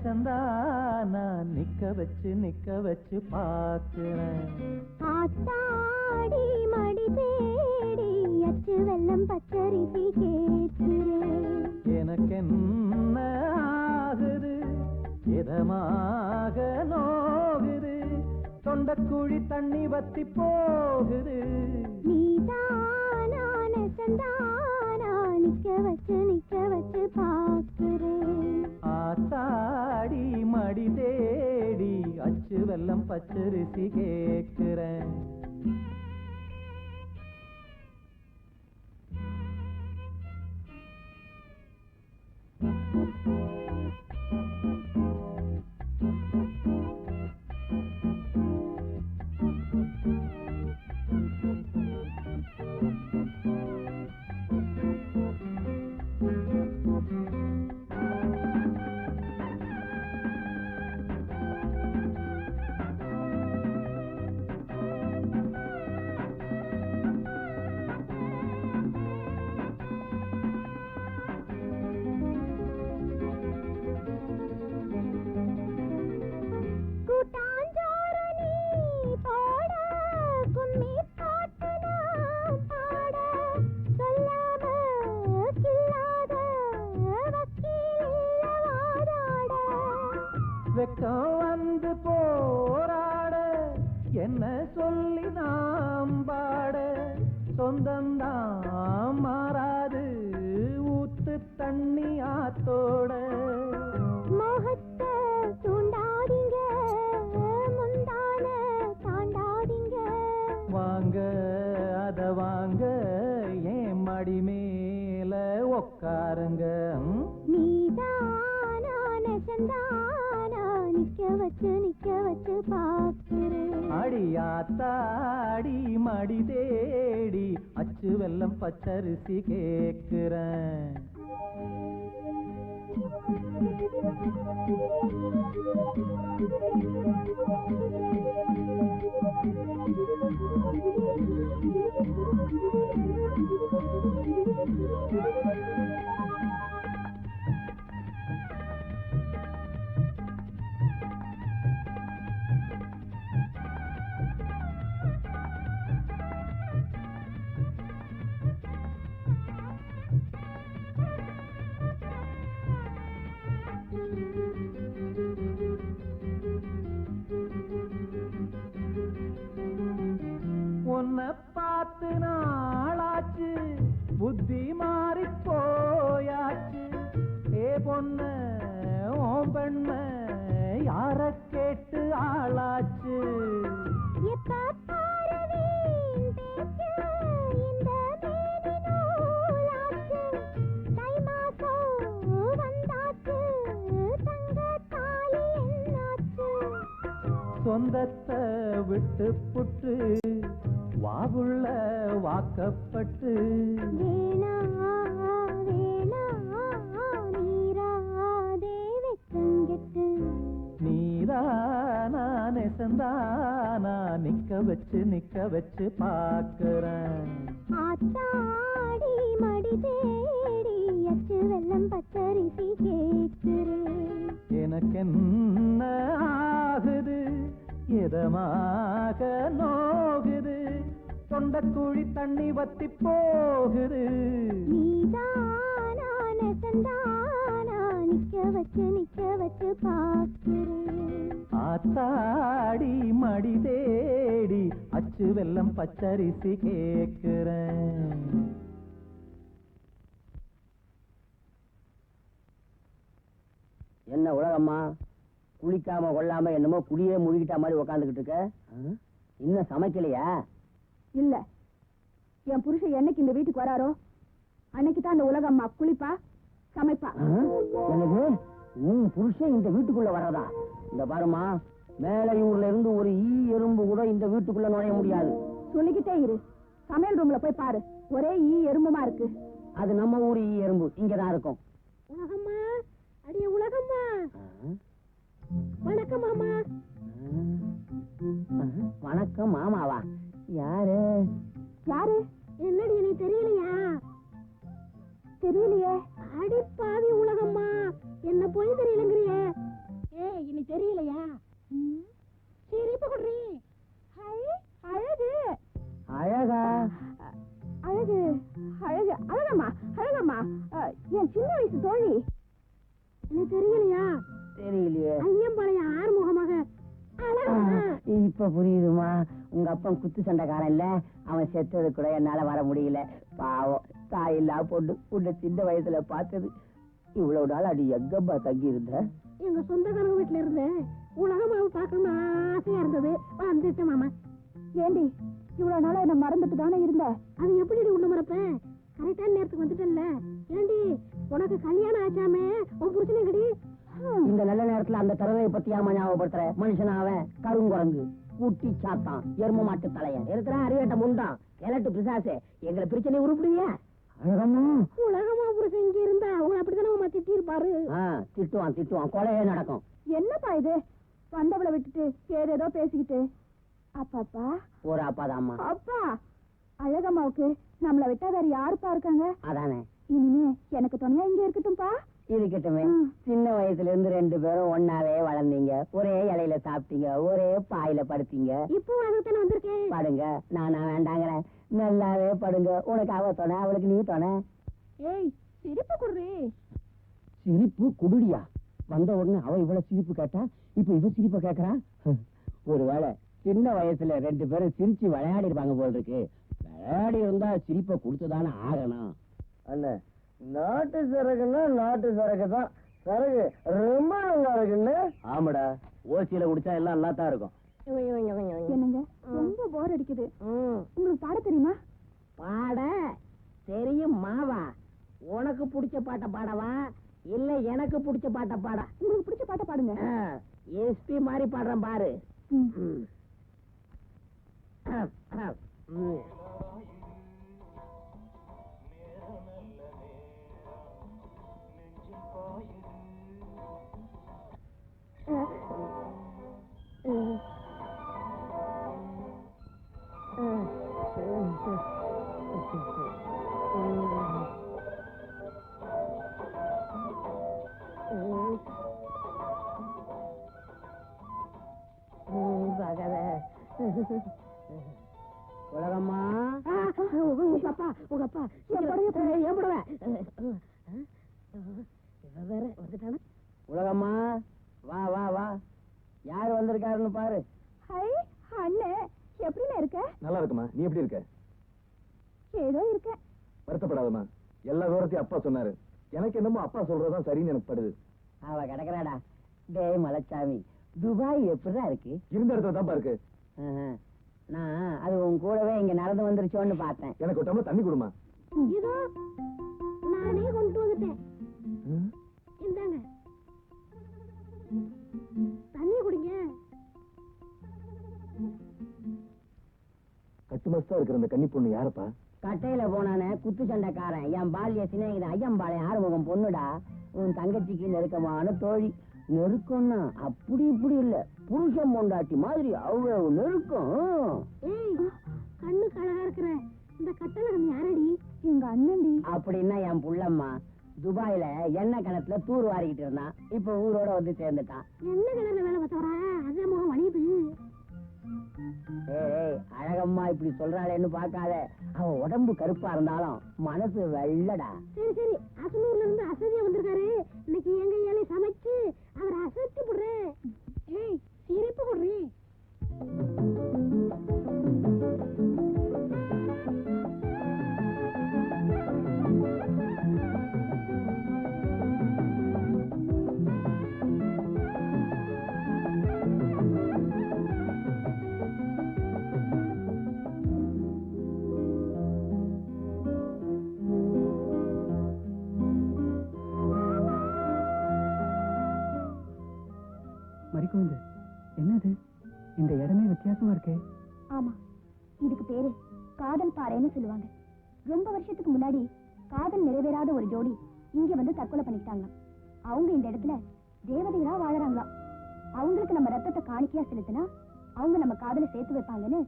நெசந்தா நான் நிக்க வச்சு பார்க்கிறேன். ஆத்தாடி மடி தேடி அச்சு வெல்லம் பச்சரிசி கேட்கிறேன். எனக்கு என்ன ஆகுது இதமாக நோகுது தொண்டக்குழி தண்ணி வத்தி போகுது. நீதானா நெசந்தானா நிக்க வச்சு பார்க்கிறேன். ஆத்தாடி மடி தேடி அச்சு வெல்லம் பச்சரிசி கேட்கிறேன். வெக்கம் வந்து போராட என்ன சொல்லி நாம் பாட சொந்தந்தான் மாறாது ஊத்து தண்ணி ஆத்தோட. மோகத்தை தூண்டாதீங்க முந்தான தாண்டாதீங்க. வாங்க அத வாங்க ஏன் மடி மேல உக்காருங்க. நீதானா நெசந்தானா நிக்க வச்சு பார்க்கிறேன். அடியாத்தாடி மடி தேடி அச்சு வெல்லம் பச்சரிசி கேட்கிறேன். உன்னை பார்த்து நாளாச்சு புத்தி மாறி போயாச்சு. ஏ பொண்ண ஓம் பெண்ண யார கேட்டு ஆளாச்சு. சொந்தத்தை விட்டு புட்டு வாவுள்ள வாக்கப்பட்டு. நீதானா நெசந்தானா நிக்க வச்சு பார்க்கிறேன். ஆத்தாடி மடி தேடி அச்சு வெல்லம் பச்சரிசி கேட்கிறேன். எனக்கு என்ன ஆகுது இதமாக நோகுது தொண்டக்குழி தண்ணி வத்தி போகுது. நீதானா நெசந்தானா நிக்க வச்சு பார்க்கிறேன். ஆத்தாடி மடி தேடி அச்சு வெல்லம் பச்சரிசி கேட்கிறேன். என்ன உலகம்மா குளிக்காம கொள்ளாம என்னமோ குடியே முழுகிட்டா மாதிரி உக்காந்துக்கிட்டு இருக்க. இன்னும் சமைக்கலையா? இல்ல, என் புருஷன் என்னைக்கு இந்த வீட்டுக்கு வராரோ அன்னைக்கு தான் அந்த உலகம்மா குளிப்பா சமைப்பா. எனக்கு உன் புருஷன் இந்த வீட்டுக்குள்ள வர்றதா? இந்த பாருமா, மேலையூர்ல இருந்து ஒரு ஈ எறும்பு கூட இந்த வீட்டுக்குள்ள நுழைய முடியாது. சொல்லிக்கிட்டே இரு, சமையல் ரூம்ல போய் பாரு, ஒரே ஈ எறும்புமா இருக்கு. அது நம்ம ஊர் ஈ எறும்பு இங்கதான் இருக்கும். உலகம்மா, அடிய உலகம்மா, வணக்கம் மாமா. வணக்கம் மாமாவா? யாரு யாரு? என்னடி நீ தெரியலையா? தெரியலையே. அடி பாவி உலகம்மா, என்ன போய் தெரியலங்கிறியே. அழகம்மா அழகம்மா என் சின்ன வயசு தோழி. எனக்கு தெரியலையா? தெரியலையே. ஐயம்பாளையம் ஆறுமுகமாக. இப்ப புரியுதுமா. உங்க அப்பன் குத்து சண்டைக்காரன் இல்ல, அவன் செத்தது கூட என்னால வர முடியல. பாவம், தாயில்லா பொண்ணு உன்னை சின்ன வயசுல பார்த்தது. இவ்வளவு நாள் அடி எங்கப்பா தங்கி இருந்த? எங்க சொந்தக்காரங்க வீட்டுல இருந்தேன். உலகமாவை பார்க்கணும்னு ஆசையா இருந்தது, வந்துட்டேன் மாமா. ஏண்டி இவ்வளவு நாளா என்ன மறந்துட்டு தானே இருந்த? அது எப்படி உன்ன மறப்பேன்? கரெக்டான நேரத்துக்கு வந்துட்டேன்ல. ஏண்டி உனக்கு கல்யாணம் ஆச்சாமே, உன் புருஷனே கடி. இந்த நல்ல நேரத்துல அந்த தருவையை பத்தி ஆமா ஞாபகப்படுத்துற? மனுஷன் அவன் கருங்குரங்கு, கூட்டி சாத்தான், எரும மாட்டு தலையன் இருக்கிறான், அறிவேட்ட முண்டான், கிழட்டு பிசாசே, எங்களை பிரச்சனை உருப்பிடுங்க. உலகமா புருஷன் இங்க இருந்தா அவங்க அப்படித்தானே திட்டி இருப்பாரு. திட்டுவான் திட்டுவான், கொலையே நடக்கும். என்னப்பா இது, வந்தவளை விட்டுட்டு ஏதேதோ பேசிக்கிட்டு. அப்பாப்பா ஒரு அப்பாதாம்மா. அப்பா, அழகம்மாவுக்கு நம்மளை விட்டா வேற யாருப்பா இருக்காங்க? அதானே. இனிமே எனக்கு துணையா இங்க இருக்கட்டும்பா. இருக்கட்டுமே. சின்ன வயசுல இருந்து 2 பேரும் ஒன்னாவே வளர்ந்தீங்க, ஒரே இலையில சாப்பிட்டீங்க, ஒரே பாயில படுத்தீங்க. இப்போ அதுதானே வந்திருக்கேன். படுங்க, நானா வேண்டாங்கிறேன். நல்லாவே படுங்க. உனக்கு அவ துணை, அவளுக்கு நீ துணை. ஏய், சிரிப்பு குடுறி. சிரிப்பு குடுடியா? வந்த உடனே அவ இவ்வளவு சிரிப்பு கேட்டா, இப்ப இவ சிரிப்ப கேக்குறா. ஒருவேளை சின்ன வயசுல 2 பேரும் சிரிச்சு விளையாடி இருப்பாங்க போல் இருக்கு. விளையாடி இருந்தா சிரிப்பை கொடுத்துதானே ஆகணும். அண்ணே, நாட்டு சரக்குன்னா நாட்டு சரக்கு தான். சரக்கு ரொம்ப நல்லா இருக்குன்னு. ஆமாடா, ஓசியில குடிச்சா எல்லாம் நல்லா தான் இருக்கும். என்னங்க, ரொம்ப போர் அடிக்குது. உங்களுக்கு பாட தெரியுமா? பாட தெரியும் மாவா. உனக்கு பிடிச்ச பாட்டை பாடவா இல்ல எனக்கு பிடிச்ச பாட்டை பாட? உங்களுக்கு பிடிச்ச பாட்டை பாடுங்க. எஸ்பி மாதிரி பாடுறேன் பாரு. உலகம்மா, உங்க அப்பா வந்துட்டான. உலகம்மா, வா வா வா, யாரு வந்திருக்காருன்னு பாரு. ஹை அண்ணே, எப்படிண்ணே இருக்க? நல்லா இருக்குமா, நீ எப்படி இருக்க? ஏதோ இருக்க. வருத்தப்படாதம்மா, எல்லா விவரத்தையும் அப்பா சொன்னாரு. எனக்கு என்னமோ அப்பா சொல்றதுதான் சரின்னு எனக்கு படுது. அவ கிடக்குறாடா. டேய் மலைச்சாமி, துபாய் எப்படிதான் இருக்கு? இருந்த இடத்துல தான்ப்பா இருக்கு. நான் அது உன் கூடவே இங்க நடந்து வந்துருச்சோன்னு பார்த்தேன். எனக்கு ஒரு டம்ளர் தண்ணி கொடுமா. இதோ நானே கொண்டு வந்துட்டேன். இந்தாங்க தண்ணி குடிங்க. கட்டு மஸ்தா இருக்கிற அந்த கன்னி பொண்ணு யாரப்பா? கட்டையில போனானே குத்து சண்டைக்காரன், என் பால்ய சிநேகிதன் ஐயம்பாளையம் ஆறுமுகம் பொண்ணுடா. உன் தங்கச்சிக்கு நெருக்கமான தோழி. நெருக்கம்னா அப்படி இப்படி இல்ல, புருஷன் பொண்டாட்டி மாதிரி அவ்வளவு நெருக்கம். ஏய், கண்ணுக்கு அழகா இருக்கிற இந்த கட்டழகன் யாரடி? எங்க அண்ணன்டி. அப்படின்னா என் புள்ளம்மா. துபாயில எண்ணெய் கிணத்துல தூர் வாரிக்கிட்டு இருந்தான், இப்ப ஊரோட வந்து சேர்ந்துட்டான். என்ன கிணறுல வேலை பார்த்தவரா? அதான் முகம் வலியுது. ஏய், அழகம்மா இப்படி சொல்றாளேன்னு பாக்காத. அவ உடம்பு கருப்பா இருந்தாலும் மனசு வெள்ளடா. சரி சரி, அசனூர்ல இருந்து அசதியா வந்திருக்காரு. இன்னைக்கு எங்க ஏழை சமைச்சு அவரை அசத்தி போடுறேன். ஏய், சிரிப்பு போடுறீ. மறிக்குந்து, என்னது இந்த இடமே வித்தியாசமா இருக்கு? ஆமா, இதுக்கு பேரு காதல் பாறைன்னு சொல்லுவாங்க. ரொம்ப வருஷத்துக்கு முன்னாடி காதல் நிறைவேறாத ஒரு ஜோடி இங்க வந்து தற்கொலை பண்ணிக்கிட்டாங்களாம். அவங்க இந்த இடத்துல தேவதைகளா வாழறாங்களாம். அவங்களுக்கு நம்ம ரத்தத்தை காணிக்கையா செலுத்தினா அவங்க நம்ம காதலை சேர்த்து வைப்பாங்கன்னு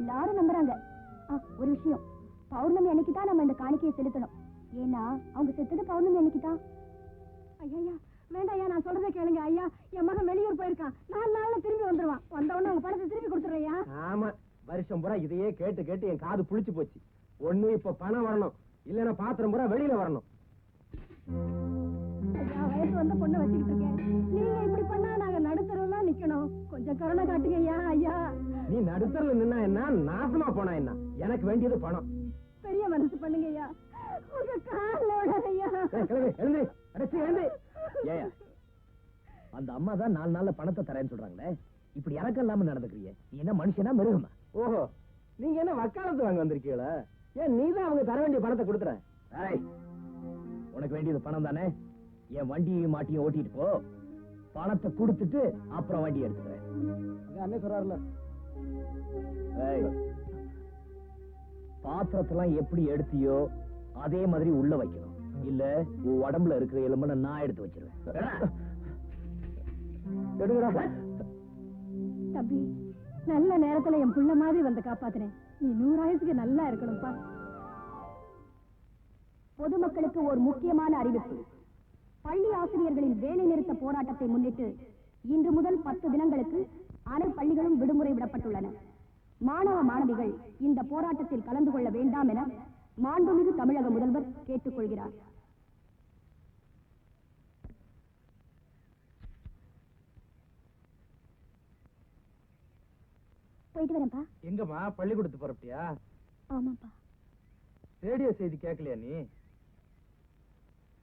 எல்லாரும் நம்புறாங்க. ஒரு விஷயம், பௌர்ணமி அன்னைக்கு தான் நம்ம இந்த காணிக்கையை செலுத்தணும். ஏன்னா அவங்க செத்தது பௌர்ணமி அன்னைக்கு தான். ஐயா வேண்டாம் ஐயா, நான் சொல்றதை கேளுங்க ஐயா. என் மகன் வெளியூர் போயிருக்கான், 4 நாள்ல திரும்பி வந்துருவான். வந்த உடனே உங்க பணத்தை திருப்பி கொடுத்துறையா? ஆமா, வருஷம் பூரா இதையே கேட்டு கேட்டு என் காது புளிச்சு போச்சு. ஒண்ணு இப்ப பணம் வரணும், இல்லன்னா பாத்திரம் பூரா வெளியில வரணும். ஐயா, வயசு வந்த பொண்ணு வச்சுக்கிட்டு இருக்கேன். நீங்க இப்படி பண்ணா நாங்க நடுத்தரவுலாம் நிக்கணும். கொஞ்சம் கருணை காட்டுங்க ஐயா. ஐயா, நீ நடுத்தரல நின்னா என்ன, நாசமா போனா என்ன? எனக்கு வேண்டியது பணம். பெரிய மனசு பண்ணுங்க ஐயா. உங்க காலோட ஐயா. எழுந்து அடைச்சு எழுந்து. ஏயா, அந்த அம்மா தான் 4 நாள்ல பணத்தை தரேன்னு சொல்றாங்களே, இப்படி இறக்கம் இல்லாம நடந்துக்கிறீங்க. நீ என்ன மனுஷனா மிருகமா? ஓஹோ, நீங்க என்ன வக்காலத்து வாங்க வந்திருக்கீங்களா? ஏன் நீதான் அவங்க தர வேண்டிய பணத்தை கொடுத்துற? ஏய், உனக்கு வேண்டியது பணம் தானே? என் வண்டியையும் மாட்டியும் ஓட்டிட்டு போ. பணத்தை கொடுத்துட்டு அப்புறம் வண்டி எடுத்துக்கிறேன். அண்ணே சொல்றாருல. ஏய், பாத்திரத்தெல்லாம் எப்படி எடுத்தியோ அதே மாதிரி உள்ள வைக்கணும். இல்ல உன் உடம்புல இருக்கிற எலும்பை நான் எடுத்து வச்சிருவேன். எடுங்கடா. தம்பி, நல்ல நேரத்துல என் புள்ள மாதிரி வந்து காப்பாத்துறேன். நீ 100 ஆயுசுக்கு நல்லா இருக்கணும்ப்பா. பொதுமக்களுக்கு ஒரு முக்கியமான அறிவிப்பு. பள்ளி ஆசிரியர்களின் வேலை நிறுத்த போராட்டத்தை முன்னிட்டு இன்று முதல் 10 தினங்களுக்கு அனைத்து பள்ளிகளும் விடுமுறை விடப்பட்டுள்ளன. மாணவ மாணவிகள் இந்த போராட்டத்தில் கலந்து கொள்ள வேண்டாம் என மாண்புமிகு தமிழக முதல்வர் கேட்டுக்கொள்கிறார். போயிட்டு வரேன்ப்பா. எங்கம்மா பள்ளிக்கூடத்து போறப்பட்டியா? ஆமாப்பா. ரேடியோ செய்தி கேட்கலையா நீ?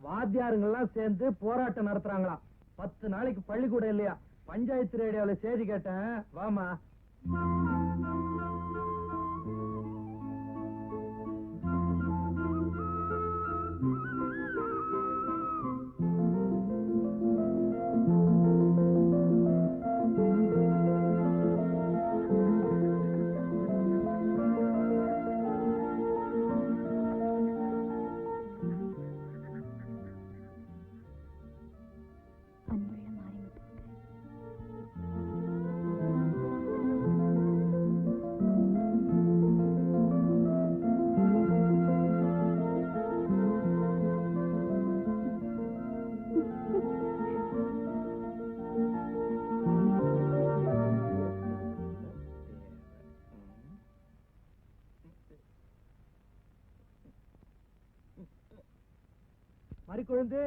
வாத்தியாருங்கெல்லாம் சேர்ந்து போராட்டம் நடத்துறாங்களாம். 10 நாளைக்கு பள்ளிக்கூடம் இல்லையா? பஞ்சாயத்து ரேடியோல செய்தி கேட்டேன், வாமா. மறிக்குழுந்து,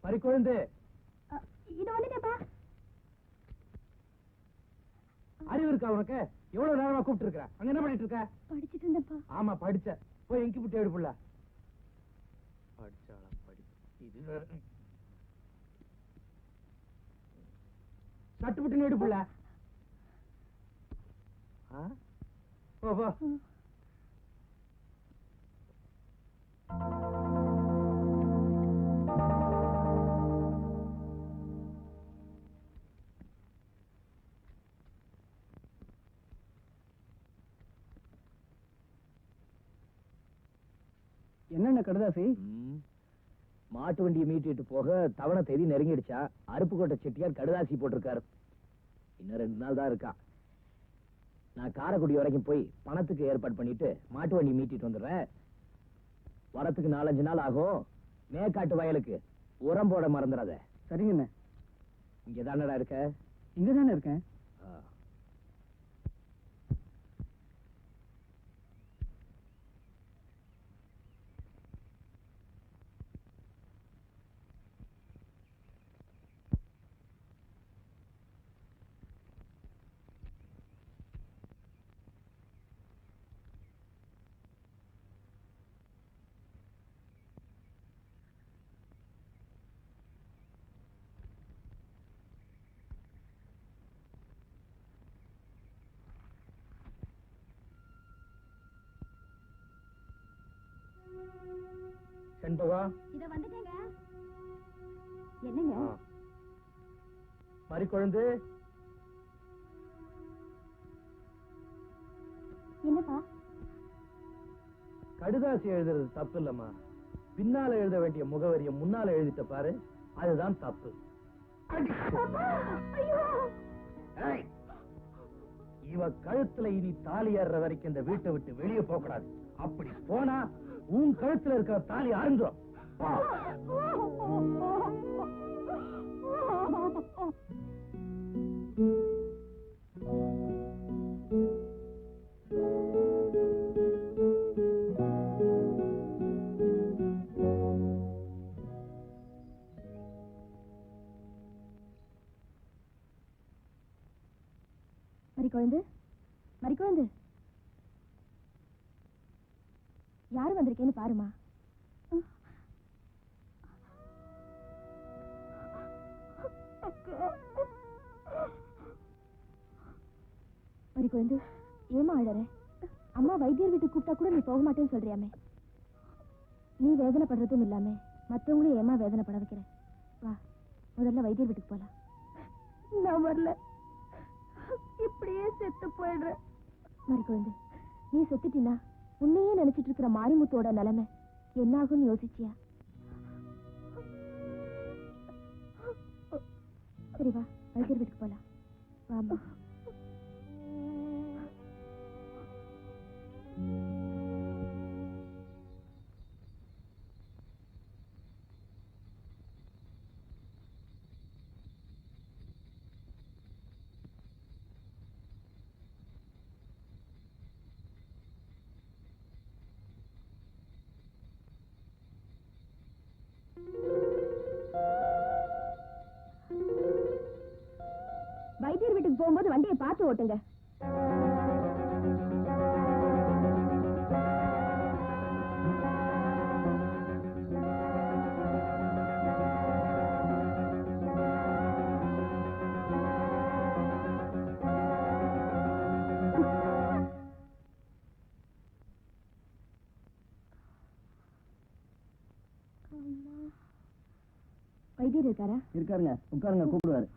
மறிக்குழுந்து. இது வந்துட்டேப்பா. அறிவு இருக்கா உனக்கு? எவ்வளவு நேரமா கூப்பிட்டு இருக்க? அங்க என்ன பண்ணிட்டு இருக்க? படிச்சிட்டு இருந்தேன்ப்பா. ஆமா படிச்ச. போய் எங்கி புட்டி எடுப்புல. படிச்சாளா படி. இது வேற. சட்டு புட்டு எடுப்புல. போ போ. என்னென்ன கடுதாசி? மாட்டு வண்டியை மீட்டிட்டு போக தவணை தேதி நெருங்கிடுச்சா. அருப்புக்கோட்டை செட்டியார் கடுதாசி போட்டிருக்காரு. இன்னும் 2 நாள் தான் இருக்கா. நான் காரைக்குடி வரைக்கும் போய் பணத்துக்கு ஏற்பாடு பண்ணிட்டு மாட்டு வண்டி மீட்டிட்டு வந்துடுறேன். வரத்துக்கு 4-5 நாள் ஆகும். மேற்காட்டு வயலுக்கு உரம் போட மறந்துடாத. சரிங்கண்ணே. இங்க தானடா இருக்க? இங்க தானே இருக்கேன். செண்பகா, இத வந்துட்டேங்க. என்னங்க? மறிக்குழுந்து. என்னப்பா? கடுதாசி எழுதுறது தப்பு இல்லம்மா. பின்னால எழுத வேண்டிய முகவரியை முன்னால எழுதிட்ட பாரு, அதுதான் தப்பு. ஏய், இவ கழுத்துல இனி தாலி ஏறுற வரைக்கும் இந்த வீட்டை விட்டு வெளியே போக கூடாது. அப்படி போனா உன் கழுத்துல இருக்கிற தாலி அறுந்துரும். மரிக்குழந்து, மரிக்குழந்து, யாரு வந்திருக்கேன்னு பாருமா. மரிக்குழந்து, ஏமா அழற? அம்மா வைத்தியர் வீட்டுக்கு கூப்பிட்டா கூட நீ போக மாட்டேன்னு சொல்றியாமே. நீ வேதனைப்படுறதும் இல்லாம மற்றவங்களும் ஏமா வேதனைப்பட வைக்கிற? வா, முதல்ல வைத்தியர் வீட்டுக்கு போலாம். நான் வரல, இப்படியே செத்து போயிடுறேன். மரிக்குழந்து, நீ செத்துட்டினா உன்னையே நினைச்சிட்டு இருக்கிற மாரிமுத்தோட நிலைமை என்ன ஆகும்னு யோசிச்சியா? சரி வா, வைத்தியர் வீட்டுக்கு போலாம். வாமா. வைத்தியர் வீட்டுக்கு போகும்போது வண்டியை பார்த்து ஓட்டுங்க. வைத்தியர் இருக்காரா? இருக்காருங்க, உட்காருங்க, கூப்பிடுவாரு.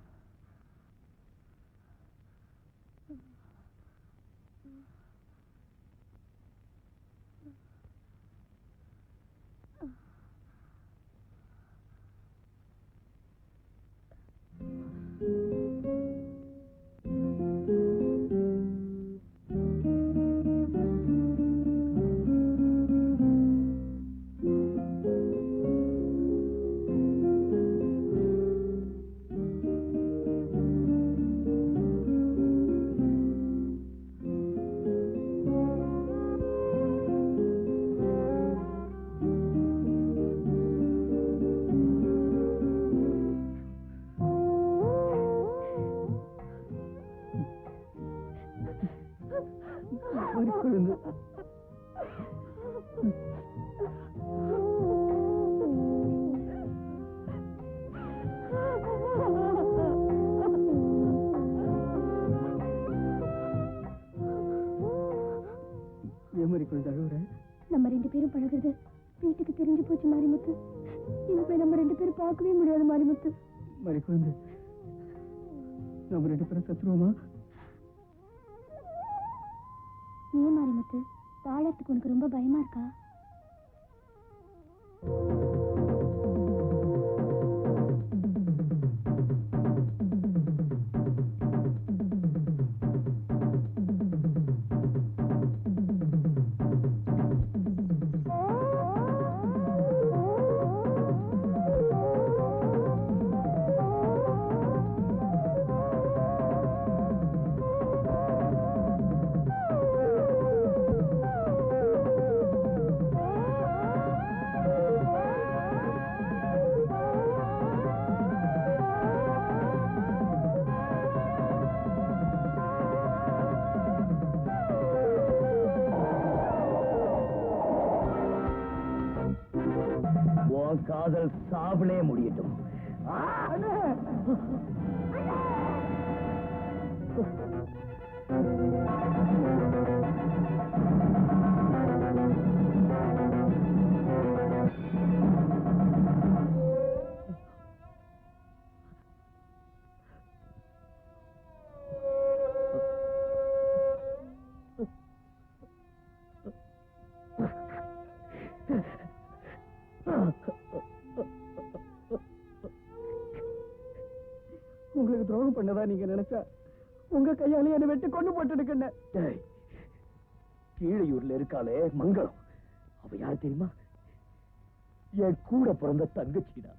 நம்ம ரெண்டு பேரும் பழகுறது வீட்டுக்கு தெரிஞ்சு போச்சு மாரிமுத்து. இனிமே நம்ம ரெண்டு பேரும் பார்க்கவே முடியாது மாரிமுத்து. மரிக்குழந்து, நம்ம ரெண்டு பேரும் சத்துருவோமா? ஏன் மாரிமுத்து, வாழறதுக்கு உனக்கு ரொம்ப பயமா இருக்கா? காதல் சாப்பிலே முடியட்டும். உங்களுக்கு துரோகம் பண்ணதா நீங்க நினைச்சா உங்க கையாலே என்னை வெட்டி கொண்டு போட்டு கீழையூர்ல இருக்காளே மங்களம், அவ யார் தெரியுமா? என் கூட பிறந்த தங்கச்சிடா.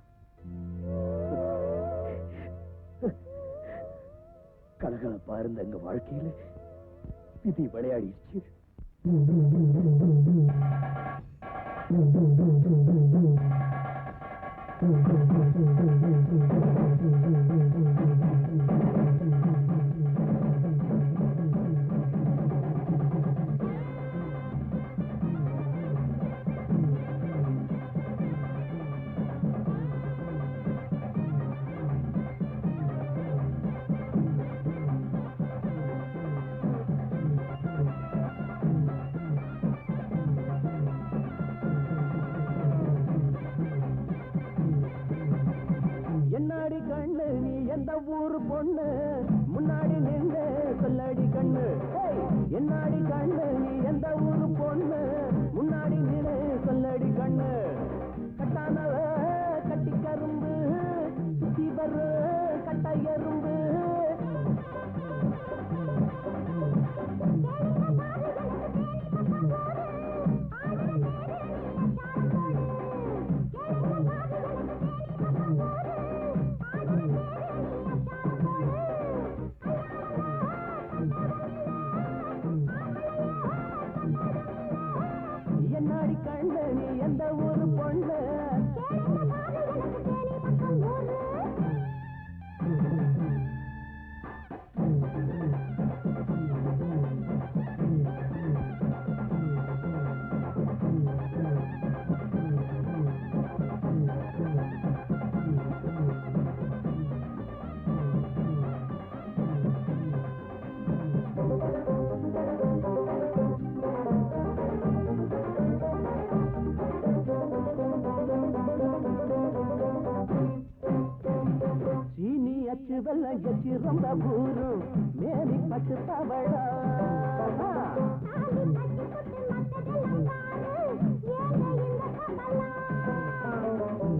கலகலப்பா இருந்த எங்க வாழ்க்கையில விதி விளையாடிடுச்சு. என்னாடி கண்ணு நீ எந்த ஊரு பொண்ணு முன்னாடி நின்று சொல்லடி கண்ணு. என்னாடி கண்ணு நீ எந்த ஊரு பொண்ணு முன்னாடி நின்று சொல்லடி கண்ணு. கட்டானவ கட்டி கரும்பு சுத்தி வரு கட்ட எறும்பு. என்னாடி கண்ணு நீ எந்த ஊரு பொண்ணு. சீனி அச்சு வெள்ளம் கச்சி ரொம்ப ஊரும் மேரி பட்டு தவழா.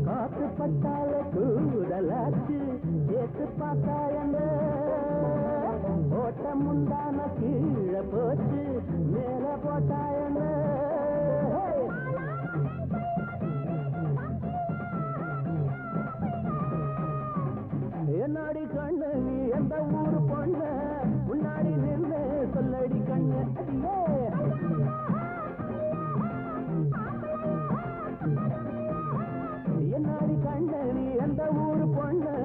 காத்து பட்டால கூடலாச்சு சேர்த்து பார்த்தா என்ன ஓட்டம் முந்தான கீழே போச்சு மேல போட்டா என்ன. என்னாடி கண்ணு நீ எந்த ஊரு பொண்ணு முன்னாடி நின்று சொல்லடி கண்ணு. என்னாடி கண்ணு நீ எந்த ஊரு பொண்ணு.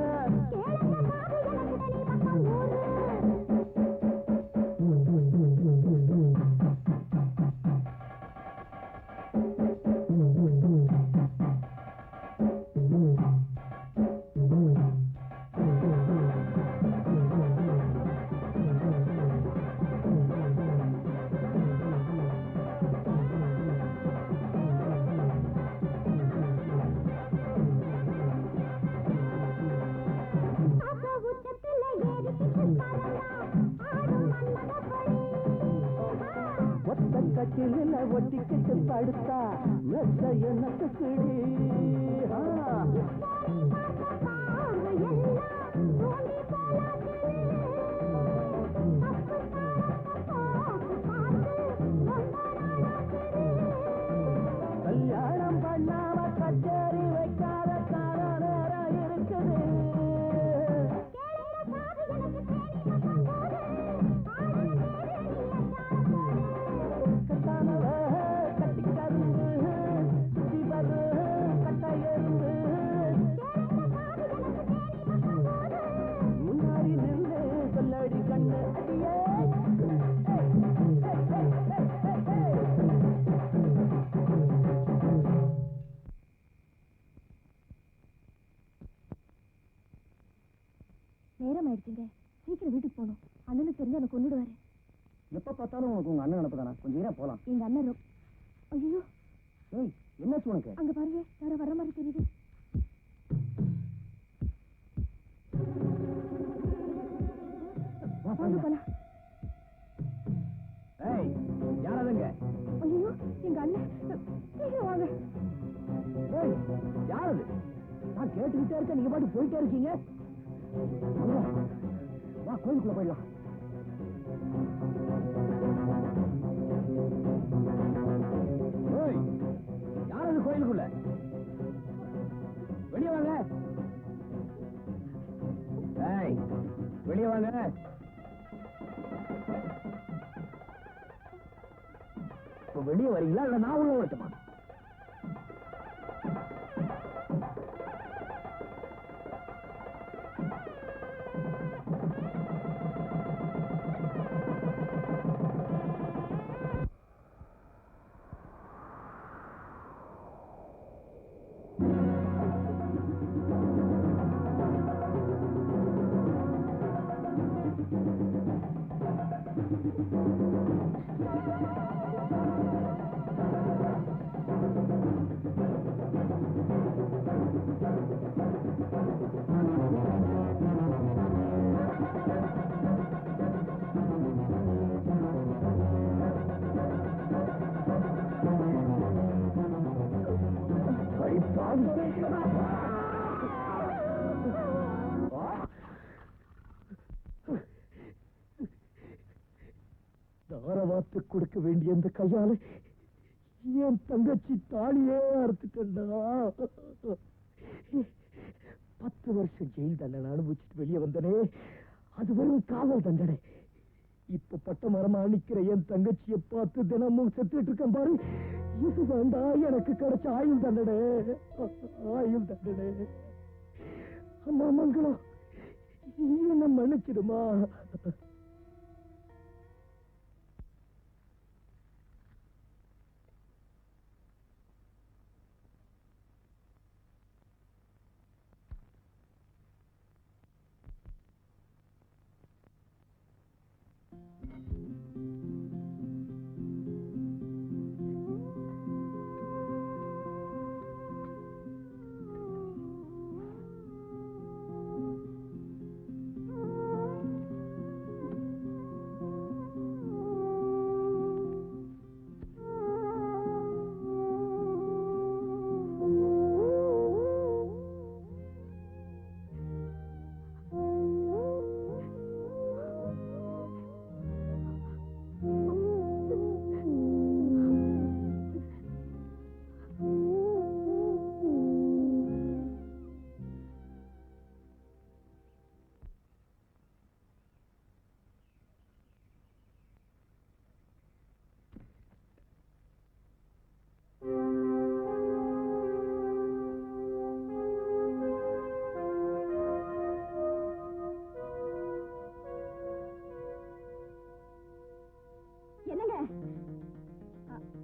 ஒத்த கட்டில ஒட்டிக்கிட்டு படுத்தா மெத்த எனக்கு கிடி. கல்யாணம் பண்ணாம கச்சேரி வைக்காத கால நேரம் இருக்குது. கட்டானவ கட்டி கரும்பு சுத்தி வரு கட்ட எறும்பு. முன்னாடி நின்று சொல்லடி கண்ணு. அடியே நேரம் ஆயிடுச்சுங்க, சீக்கிரம் வீட்டுக்கு போகணும். அண்ணனுக்கு தெரிஞ்சு எனக்கு கொண்டுடுவாரு. எப்ப பார்த்தாலும் உனக்கு உங்க அண்ணன் நினைப்பு தானே, கொஞ்சம் நேரம் போலாம். எங்க அண்ணன் ஐயோ ஏய் என்னாச்சு உனக்கு? அங்க பாருங்க, யாரோ வர மாதிரி தெரியுது. வாங்க போலாம். ஏய் யாராதுங்க? ஐயோ எங்க அண்ணன், சீக்கிரம் வாங்க. ஏய் யாரது? நான் கேட்டுக்கிட்டே இருக்கேன், நீங்க பாட்டு போயிட்டே இருக்கீங்க. வா கோயிலுக்குள்ள போயிடலாம். யாராவது கோயிலுக்குள்ள வெளியே வாங்க. வெளியே வாங்க. இப்ப வெளியே வரீங்களா இல்ல நான் உள்ள வரட்டுமா? தாரவாத்து கொடுக்க வேண்டிய அந்த கையால என் தங்கச்சி தாலியே அறுத்துட்டா. 10 வருஷம் ஜெயில் தண்டனை அனுபவிச்சுட்டு வெளியே வந்தனே, அது வெறும் காவல் தண்டனை. இப்ப பட்ட மரமா அணிக்கிற என் தங்கச்சியை பார்த்து தினமும் செத்துட்டு இருக்கேன் பாரு. இது வேண்டா எனக்கு கிடைச்ச ஆயுள் தண்டனை, ஆயுள் தண்டனை. அம்மா மங்களம், என்ன மன்னிச்சிடுமா?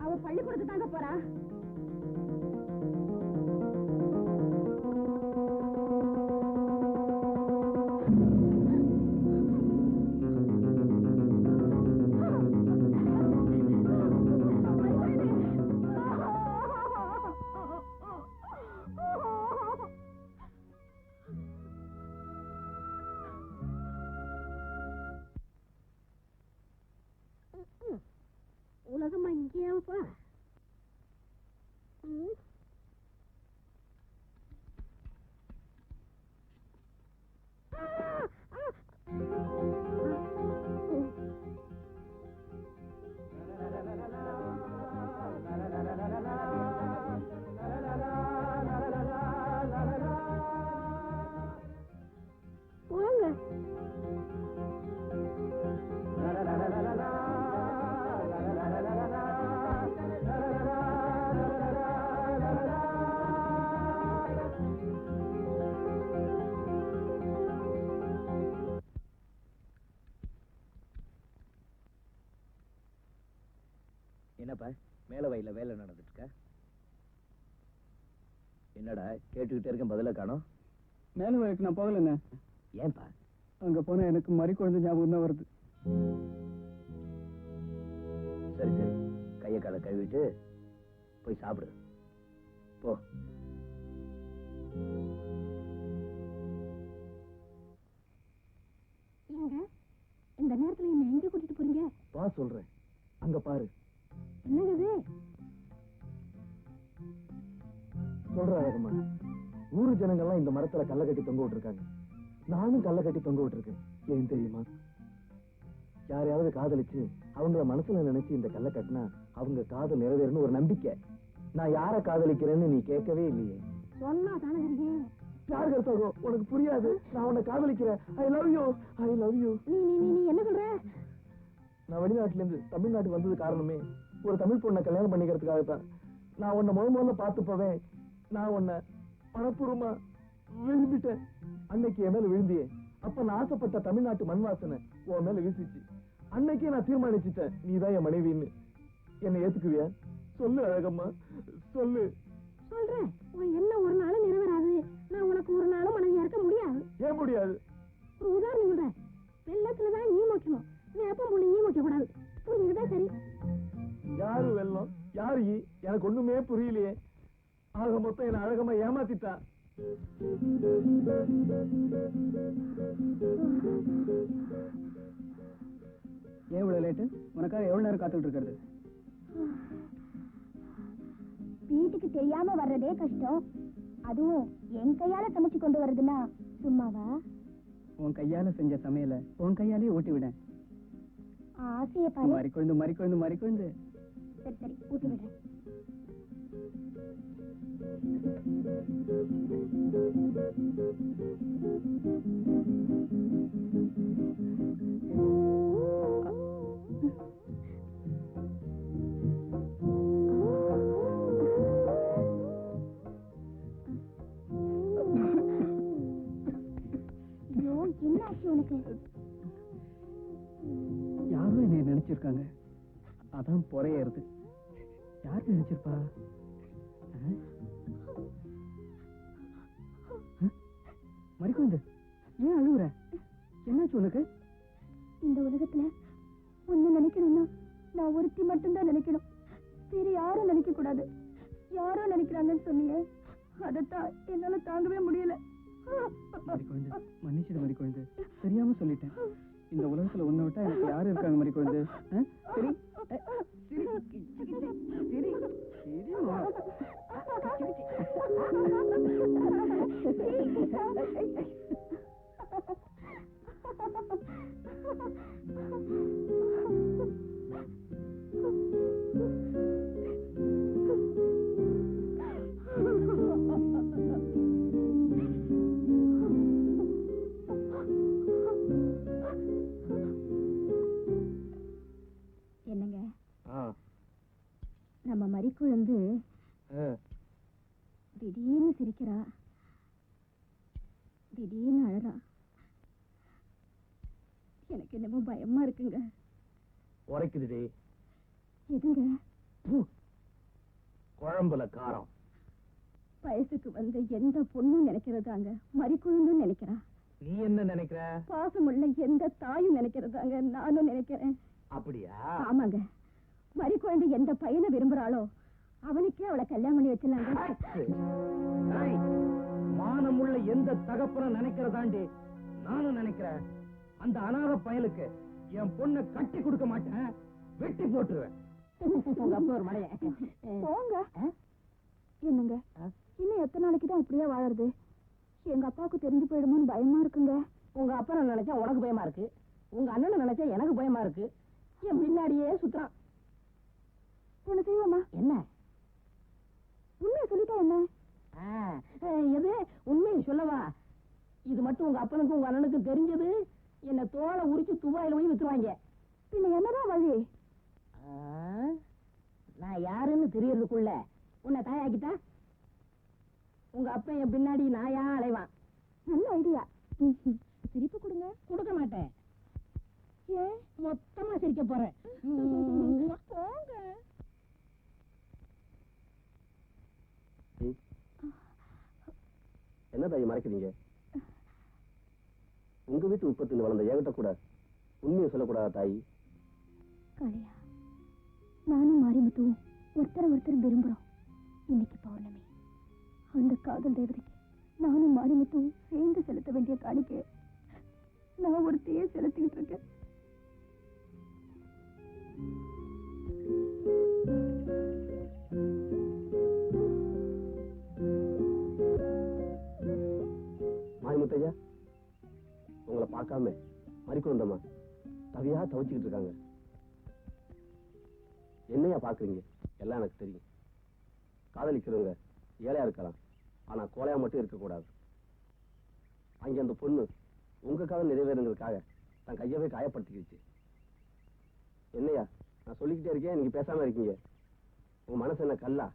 அவ பள்ளிக்கூடத்து தாங்க போறா. உலகம் அங்கேயாப்பா. என்னப்பா மேல வயல்ல வேலை நடந்துட்டு இருக்க? என்னடா கேட்டுக்கிட்டே இருக்கேன், பதில காணோம். மேல வயலுக்கு நான் போகலண்ணே. ஏன்பா? அங்க போனா எனக்கு மறி குழந்தை ஞாபகம் தான் வருது. சரி சரி, கையை காலை கழுவிட்டு போய் சாப்பிடு போ. இந்த நேரத்துல என்ன எங்க கூட்டிட்டு போறீங்க? வா சொல்றேன், அங்க பாரு. என்னது சொல்ற அழகம்மா, ஊரு ஜனங்கள்லாம் இந்த மரத்துல கல்ல கட்டி தொங்க விட்டுருக்காங்க. நானும் கல்ல கட்டி தொங்க விட்டுருக்கேன். ஏன் தெரியுமா? யாரையாவது காதலிச்சு அவங்கள மனசுல நினைச்சு இந்த கல்ல கட்டினா அவங்க காதல் நிறைவேறணும் ஒரு நம்பிக்கை. நான் யார காதலிக்கிறேன்னு நீ கேட்கவே இல்லையே. சொன்னா தானே யாரு கருத்தாகோ உனக்கு புரியாது. நான் உன்னை காதலிக்கிறேன். I love you, I love you. நீ நீ நீ என்ன சொல்ற? நான் வெளிநாட்டுல இருந்து தமிழ்நாட்டுக்கு வந்தது காரணமே ஒரு தமிழ் பொண்ணை கல்யாணம் பண்ணிக்கிறதுக்காக தான். நான் உன்னை முதல்ல பார்த்து போவேன். நான் உன்னை மனப்பூர்வமா விரும்பிட்டேன். அன்னைக்கு என் மேல விழுந்தியே, அப்ப நான் ஆசைப்பட்ட தமிழ்நாட்டு மண் வாசனை உன் மேல வீசிச்சு. அன்னைக்கே நான் தீர்மானிச்சுட்டேன், நீதான் என் மனைவின்னு. என்னை ஏத்துக்குவியா? சொல்லு அழகம்மா, சொல்லு. சொல்றேன், உன் என்ன ஒரு நாளும் நிறைவேறாது. நான் உனக்கு ஒரு நாளும் மனைவியா இருக்க முடியாது. ஏன் முடியாது? ஒரு உதாரணம் சொல்றேன், வெள்ளத்துலதான் நீ மொக்கணும், வேப்பம் புள்ளி நீ மொக்க கூடாது. புரிஞ்சுக்கிட்டா சரி. யாரு வெள்ளம் யாரு ஈ? எனக்கு ஒண்ணுமே புரியலையே. ஆக மொத்தம் என்ன அழகமா ஏமாத்திட்டா. ஏன் இவ்வளவு லேட்டு? உனக்காக எவ்வளவு நேரம் காத்துட்டு இருக்கிறது? வீட்டுக்கு தெரியாம வர்றதே கஷ்டம், அதுவும் என் கையால சமைச்சு கொண்டு வர்றதுன்னா சும்மாவா? உன் கையால செஞ்ச சமையல உன் கையாலேயே ஊட்டி விட. ஆசைய பாரு. மறிக்கொழுந்து மறிக்கொழுந்து மறிக்கொழுந்து. சரி சரி, ஊட்டி விடுறேன். ஐயோ, என்ன ஆச்சு உனக்கு? யாரும் என்னை நினைச்சிருக்காங்க, அதான் பொறையறது. யார் நினைச்சிருப்பா? மறிக்கொழுந்து, ஏன் அழுகுற? என்னாச்சு உனக்கு? இந்த உலகத்துல ஒண்ணு நினைக்கணும்னா நான் ஒருத்தி மட்டும்தான் நினைக்கணும், வேற யாரும் நினைக்க கூடாது. யாரோ நினைக்கிறாங்கன்னு சொன்னீங்க, அதத்தான் என்னால தாங்கவே முடியல. மறிக்கொழுந்து, மன்னிச்சிடு மறிக்கொழுந்து, தெரியாம சொல்லிட்டேன். இந்த உலகத்துல உன்னை விட்டா எனக்கு யாரு இருக்காங்க மறிக்கொழுந்து? சரி என்னங்க, நம்ம மறிக்குழந்து திடீர்னு சிரிக்கிறா, திடீர்னு அழறா. எனக்கு என்னமோ பயமா இருக்குங்க. உரைக்குதுடி. எதுங்க? குழம்புல காரம். வயசுக்கு வந்து எந்த பொண்ணும் நினைக்கிறதாங்க மறிக்குழுந்தும் நினைக்கிறா. நீ என்ன நினைக்கிற? பாசமுள்ள எந்த தாயும் நினைக்கிறதாங்க நானும் நினைக்கிறேன். அப்படியா? ஆமாங்க, மறிக்குழந்து எந்த பையனை விரும்புறாளோ அவனுக்கே அவளை கல்யாணம் பண்ணி வச்சிடலாங்க. மானமுள்ள எந்த தகப்பனும் நினைக்கிறதாண்டி நானும் நினைக்கிறேன். அந்த அனாதை பயலுக்கு என் பொண்ணை கட்டி கொடுக்க மாட்டேன், வெட்டி போட்டுருவேன். உங்க அப்பா ஒரு மலைய போங்க. என்னங்க, இன்னும் எத்தனை நாளைக்கு தான் இப்படியே வாழறது? எங்க அப்பாவுக்கு தெரிஞ்சு போயிடுமோன்னு பயமா இருக்குங்க. உங்க அப்பா நினைச்சா உனக்கு பயமா இருக்கு, உங்க அண்ணனை நினைச்சா எனக்கு பயமா இருக்கு. என் பின்னாடியே சுத்துறான். ஒண்ணு செய்வோமா? என்ன? உண்மையை சொல்லிட்டா என்ன? எது உண்மையை சொல்லவா? இது மட்டும் உங்க அப்பனுக்கும் உங்க அண்ணனுக்கும் தெரிஞ்சது, என்ன தோலை உரிச்சு துபாயில போய் வித்துருவாங்க. பின்ன என்னதான் வழி? நான் யாருன்னு தெரியறதுக்குள்ள உன்னை தாயாக்கிட்டா உங்க அப்பா என் பின்னாடி நாயா அலைவான். நல்ல ஐடியா. சிரிப்பு கொடுங்க. கொடுக்க மாட்டேன். ஏன்? மொத்தமா சிரிக்க போறேன். போங்க. என்ன தாய் மறைக்கிறீங்க? உங்க வீட்டு உற்பத்தியில் வளர்ந்த என்கிட்ட கூட உண்மையை சொல்லக்கூடாதா தாய்? காளியா, நானும் மாரிமுத்துவும் ஒருத்தர் விரும்புறோம். இன்னைக்கு பௌர்ணமி. அந்த காதல் தேவதைக்கு நானும் மாரிமுத்துவும் சேர்ந்து செலுத்த வேண்டிய காணிக்கை நான் ஒருத்தையே செலுத்திக்கிட்டு இருக்கேன். மாரிமுத்தையா, உங்களை பார்க்காம மறிக்கொண்டம்மா தவியா தவிச்சுக்கிட்டு இருக்காங்க. என்னையா பாக்குறீங்க? எல்லாம் எனக்கு தெரியும். காதலிக்கிறவங்க ஏழையா இருக்கலாம், ஆனா கோலையா மட்டும் இருக்கக்கூடாது. அங்க அந்த பொண்ணு உங்க காதல் நிறைவேறுங்கிறதுக்காக தன் கையவே காயப்படுத்திக்கிச்சு. என்னையா நான் சொல்லிக்கிட்டே இருக்கேன், நீங்க பேசாம இருக்கீங்க. உங்க மனசு என்ன கல்லா?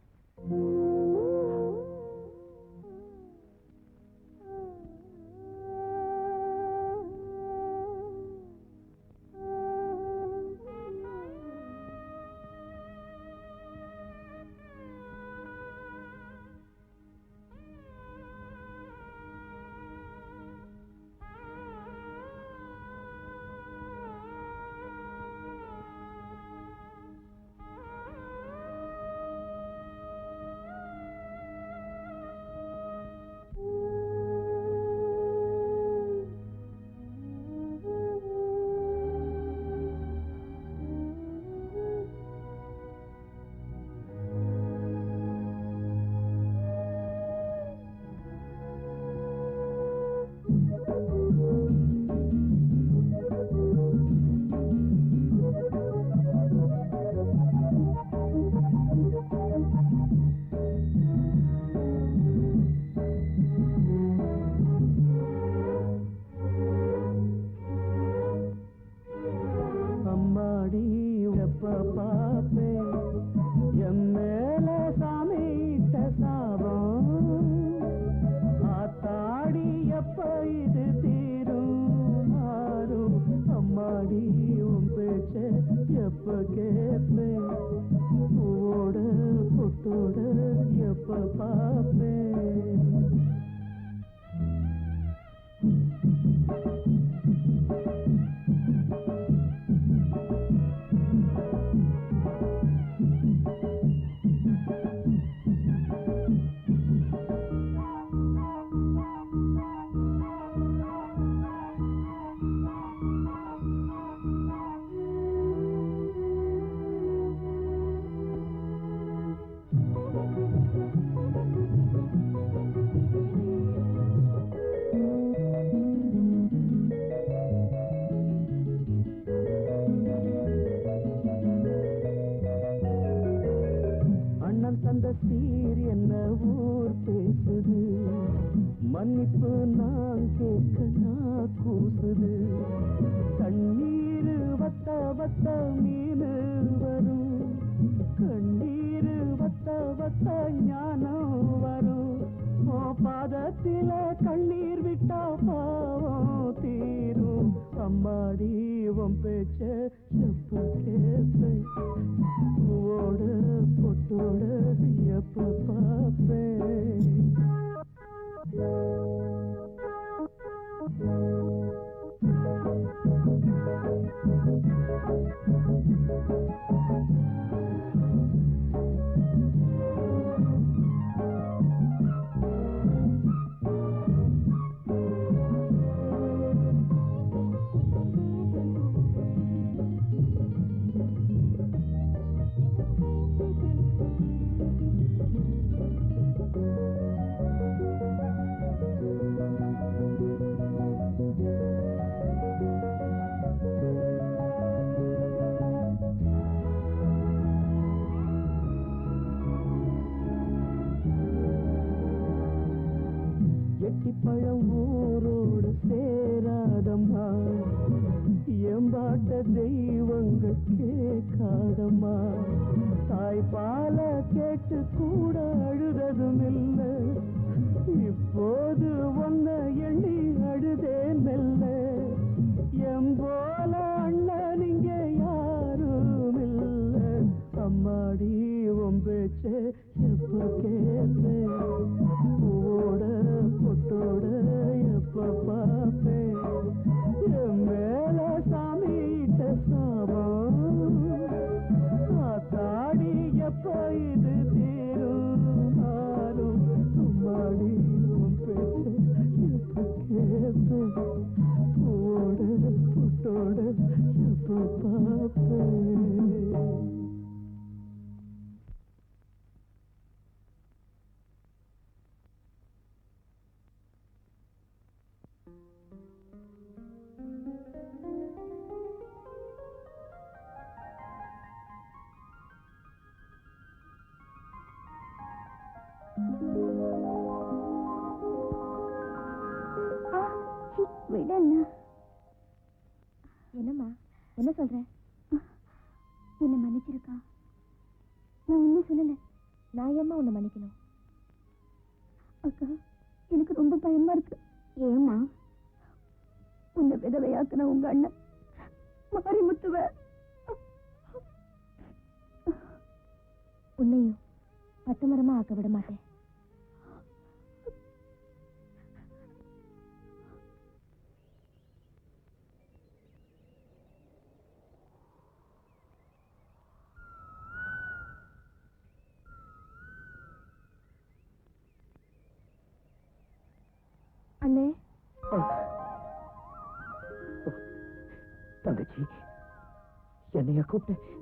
என்னம்மா என்ன சொல்ற? என்ன மன்னிச்சிருக்கா? நான் ஒன்னும் சொல்லல. நான் ஏம்மா உன்னை மன்னிக்கணும்? அக்கா, எனக்கு ரொம்ப பயமா இருக்கு. ஏம்மா? உன்னை விதவையாக்குன உங்க அண்ணன் மாரிமுத்துவ உன்னையும் பட்டுமரமா ஆக்க விட மாட்டேன். அண்ணே, தங்கச்சி, என்னைய கூப்பிட்டு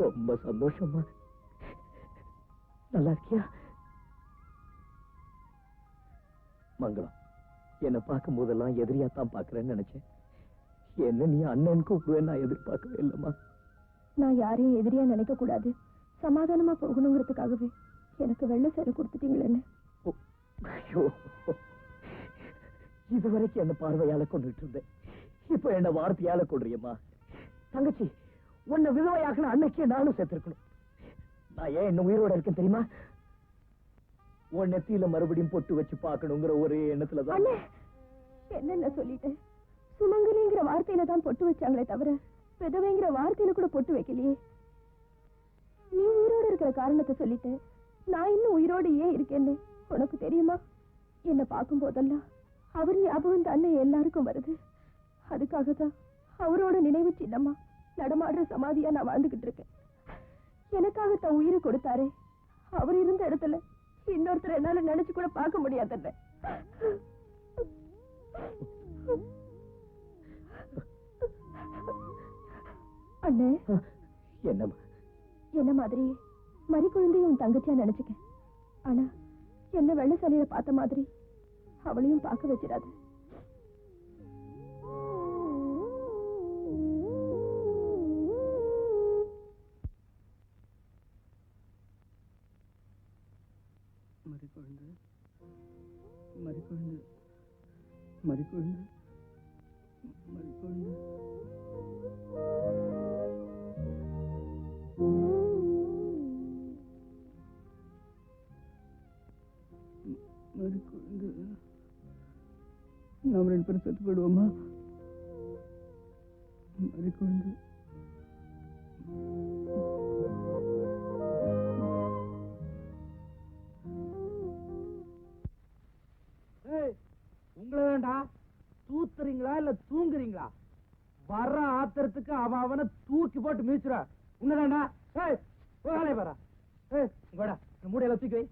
ரொம்ப சந்தோஷமா. நல்லா இருக்கியா? மங்களம், என்னை பார்க்கும் போதெல்லாம் எதிரியாத்தான் பாக்குறேன்னு நினைச்சேன். என்ன நீ அண்ணன் கூப்பிடுவேன் நான் எதிர்பார்க்கவே இல்லம்மா. நான் யாரையும் எதிரியா நினைக்க கூடாது, சமாதானமா போகணுங்கிறதுக்காகவே எனக்கு வெள்ளை சேர கொடுத்துட்டீங்களேன்னு. ஐயோ, இதுவரைக்கும் என்ன பார்வையால கொண்டுட்டு இருந்தேன், இப்ப என்ன வார்த்தையால கொள்றியம்மா. தங்கச்சி, உன்னை விதவையாக்குன அன்னைக்கே நானும் சேர்த்திருக்கணும். நான் ஏன் இன்னும் உயிரோட இருக்கேன் தெரியுமா? உன் நெத்தியில மறுபடியும் பொட்டு வச்சு பார்க்கணுங்கிற ஒரே எண்ணத்துலதான். என்னென்ன சொல்லிட்டேன்? சுமங்கலிங்கிற வார்த்தையில தான் பொட்டு வச்சாங்களே தவிர விதவைங்கிற வார்த்தையில கூட பொட்டு வைக்கலையே. நீ உயிரோட இருக்கிற காரணத்தை சொல்லிட்டு நான் இன்னும் உயிரோடு ஏன் இருக்கேன்னு உனக்கு தெரியுமா? என்ன பார்க்கும் போதெல்லாம் அவர் ஞாபகம் தானே எல்லாருக்கும் வருது. அதுக்காகத்தான் அவரோட நினைவு சின்னமா நடமாடுற சமாதியா நான் வாழ்ந்துகிட்டு இருக்கேன். எனக்காக தன் உயிரை கொடுத்தாரே, அவர் இருந்த இடத்துல இன்னொருத்தர் என்னால நினைச்சு கூட பார்க்க முடியாத. அண்ணே, என்னம்மா? என்ன மாதிரி மறி குழந்தையும் உன் தங்கச்சியா நினைச்சுக்க. ஆனா என்ன வெள்ள சலையில பார்த்த மாதிரி அவளையும் பார்க்க வச்சிடாது. நாம் ரெண்டு பேரும் செத்து போயிடுவோமா? மறிக்கொண்டு உங்களை வேண்டா தூத்துறீங்களா இல்ல தூங்குறீங்களா? வர்ற ஆத்திரத்துக்கு அவனை தூக்கி போட்டு மீச்சுற. உன்னதாண்டா வேலை வர மூடையில தூக்கி வை.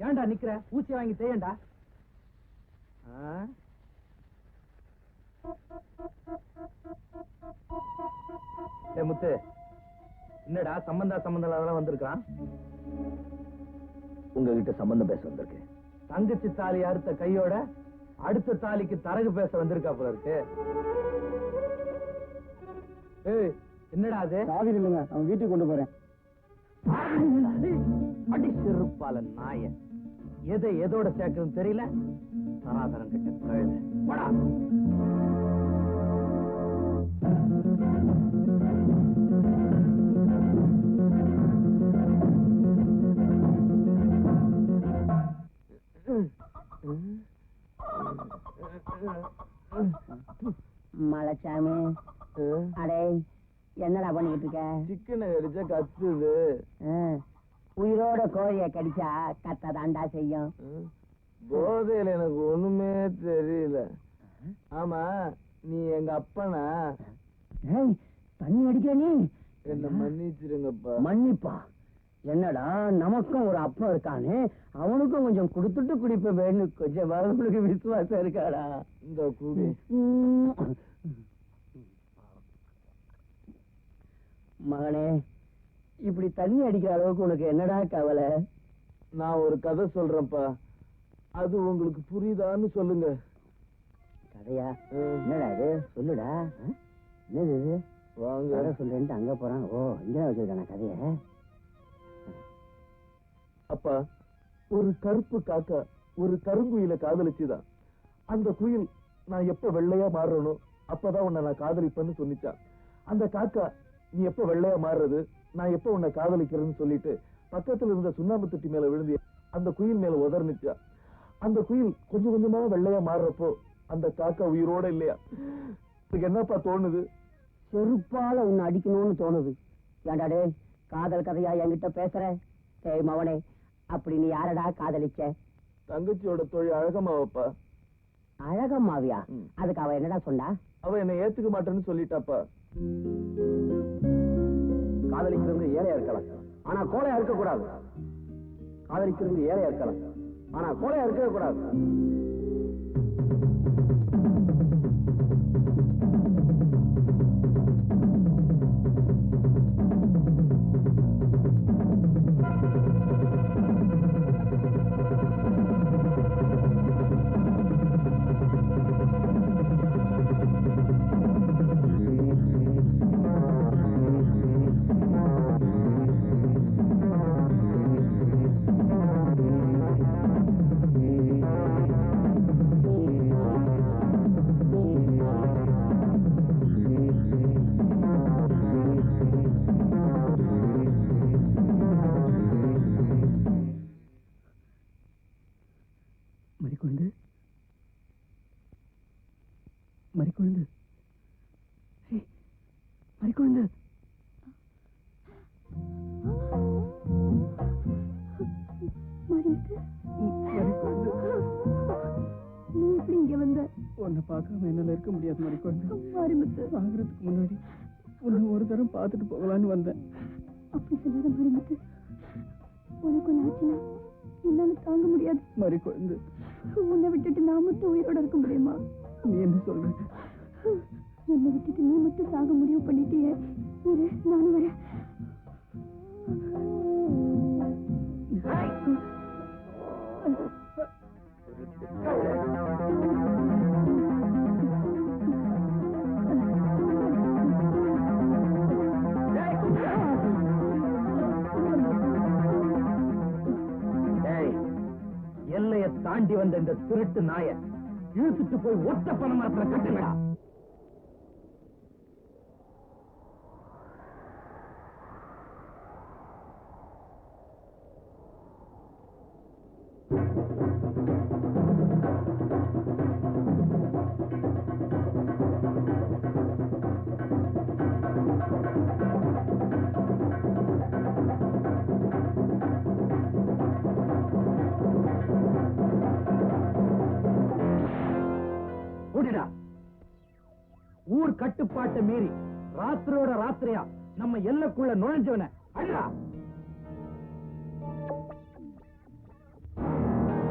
ஏண்டா நிக்கிற? ஊசி வாங்கி தேயண்டா. முத்து, என்னடா சம்பந்தம் அதெல்லாம் வந்திருக்கான்? உங்ககிட்ட சம்பந்தம் பேச வந்திருக்கு. தங்கச்சி தாலி அறுத்த கையோட அடுத்த தாலிக்கு தரகு பேச வந்திருக்கா போல இருக்கு. என்னடா அது? சாவி இல்லைங்க, அவன் வீட்டுக்கு கொண்டு போறேன். அடி சிறுப்பால நாய, எதை எதோட சேர்க்கணும் தெரியல. சனாதனம் கிட்ட கழுத படா. மலைச்சாமி, அடே என்னடா பண்ணிக்கிட்டு இருக்க? சிக்கனை கடிச்சா கத்துது. உயிரோட கோழிய கடிச்சா கத்த தாண்டா செய்யும். போதையில எனக்கு ஒண்ணுமே தெரியல. ஆமா, நீ எங்க அப்பனா? தண்ணி அடிக்க நீ என்ன மன்னிச்சிருங்கப்பா. மன்னிப்பா? என்னடா, நமக்கும் ஒரு அப்பா இருக்கானே, அவனுக்கும் கொஞ்சம் கொடுத்துட்டு குடிப்ப வேணும். கொஞ்சம் வரவங்களுக்கு விசுவாசம் இருக்காடா. இந்த குடி. மகனே, இப்படி தண்ணி அடிக்கிற அளவுக்கு உனக்கு என்னடா கவலை? நான் ஒரு கதை சொல்றேன்ப்பா, அது உங்களுக்கு புரியுதான்னு சொல்லுங்க. கதையா? என்னடா இது, சொல்லுடா. என்னது இது? வாங்க. கதை சொல்றேன்ட்டு அங்க போறான். ஓ, இங்கதான் வச்சிருக்கான கதைய. அப்பா, ஒரு கருப்பு காக்கா ஒரு கருங்குயில காதலிச்சுதான். அந்த குயில் நான் எப்ப வெள்ளையா மாறுறனோ அப்பதான் உன்னை நான் காதலிப்பேன்னு சொல்லிச்சான். அந்த காக்கா நீ எப்ப வெள்ளையா மாறுறது, நான் எப்ப உன்னை காதலிக்கிறேன்னு சொல்லிட்டு பக்கத்துல இருந்த சுண்ணாம்பு தொட்டி மேல விழுந்து அந்த குயில் மேல உதர்னுச்சா. அந்த குயில் கொஞ்சம் கொஞ்சமா வெள்ளையா மாறுறப்போ அந்த காக்கா உயிரோட இல்லையா. எனக்கு என்னப்பா தோணுது? செருப்பால உன்னை அடிக்கணும்னு தோணுது. ஏண்டா டேய், காதல் கதையா என்கிட்ட பேசுற? டேய் மவனே, அப்படி நீ யாரடா காதலிச்ச? தங்கச்சியோட தொழில் அழகம்மாவப்பா. அழகம்மாவியா? அதுக்கு அவ என்னடா சொன்னா? அவ என்னை ஏத்துக்க மாட்டேன்னு சொல்லிட்டாப்பா. காதலிக்கிறவங்க ஏழையா இருக்கலாம், ஆனா கோழையா இருக்க கூடாது. காதலிக்கிறவங்க ஏழையா இருக்கலாம், ஆனா கோழையா இருக்கவே கூடாது. மறிக்குழுந்து, மறிக்குழுந்து. நீ எப்படி இங்க வந்த? உன்னை பார்க்காம என்னால இருக்க முடியாது மறிக்குழுந்து. மாரிமுத்து, சாகிறதுக்கு முன்னாடி உன்னை ஒரு தரம் பார்த்துட்டு போகலான்னு வந்தேன். அப்படி சொல்லாத மாரிமுத்து. உனக்கு ஒண்ணு ஆச்சுன்னா என்னால தாங்க முடியாது. மறிக்குழுந்து, உன்னை விட்டுட்டு நான் மட்டும் உயிரோட இருக்க முடியுமா? நீ என்ன சொல்ற? என்னை விட்டுட்டு நீ மட்டும் சாக முடிவு பண்ணிட்டியே. இரு, நானும் வரேன். எல்லையை தாண்டி வந்த இந்த திருட்டு நாய இழுத்துட்டு போய் ஒட்ட பண மரத்துல கட்டுங்கடா. ஊர் கட்டுப்பாட்டை மீறி ராத்திரியோட ராத்திரியா நம்ம எல்லைக்குள்ள நுழைஞ்சவன அடிடா.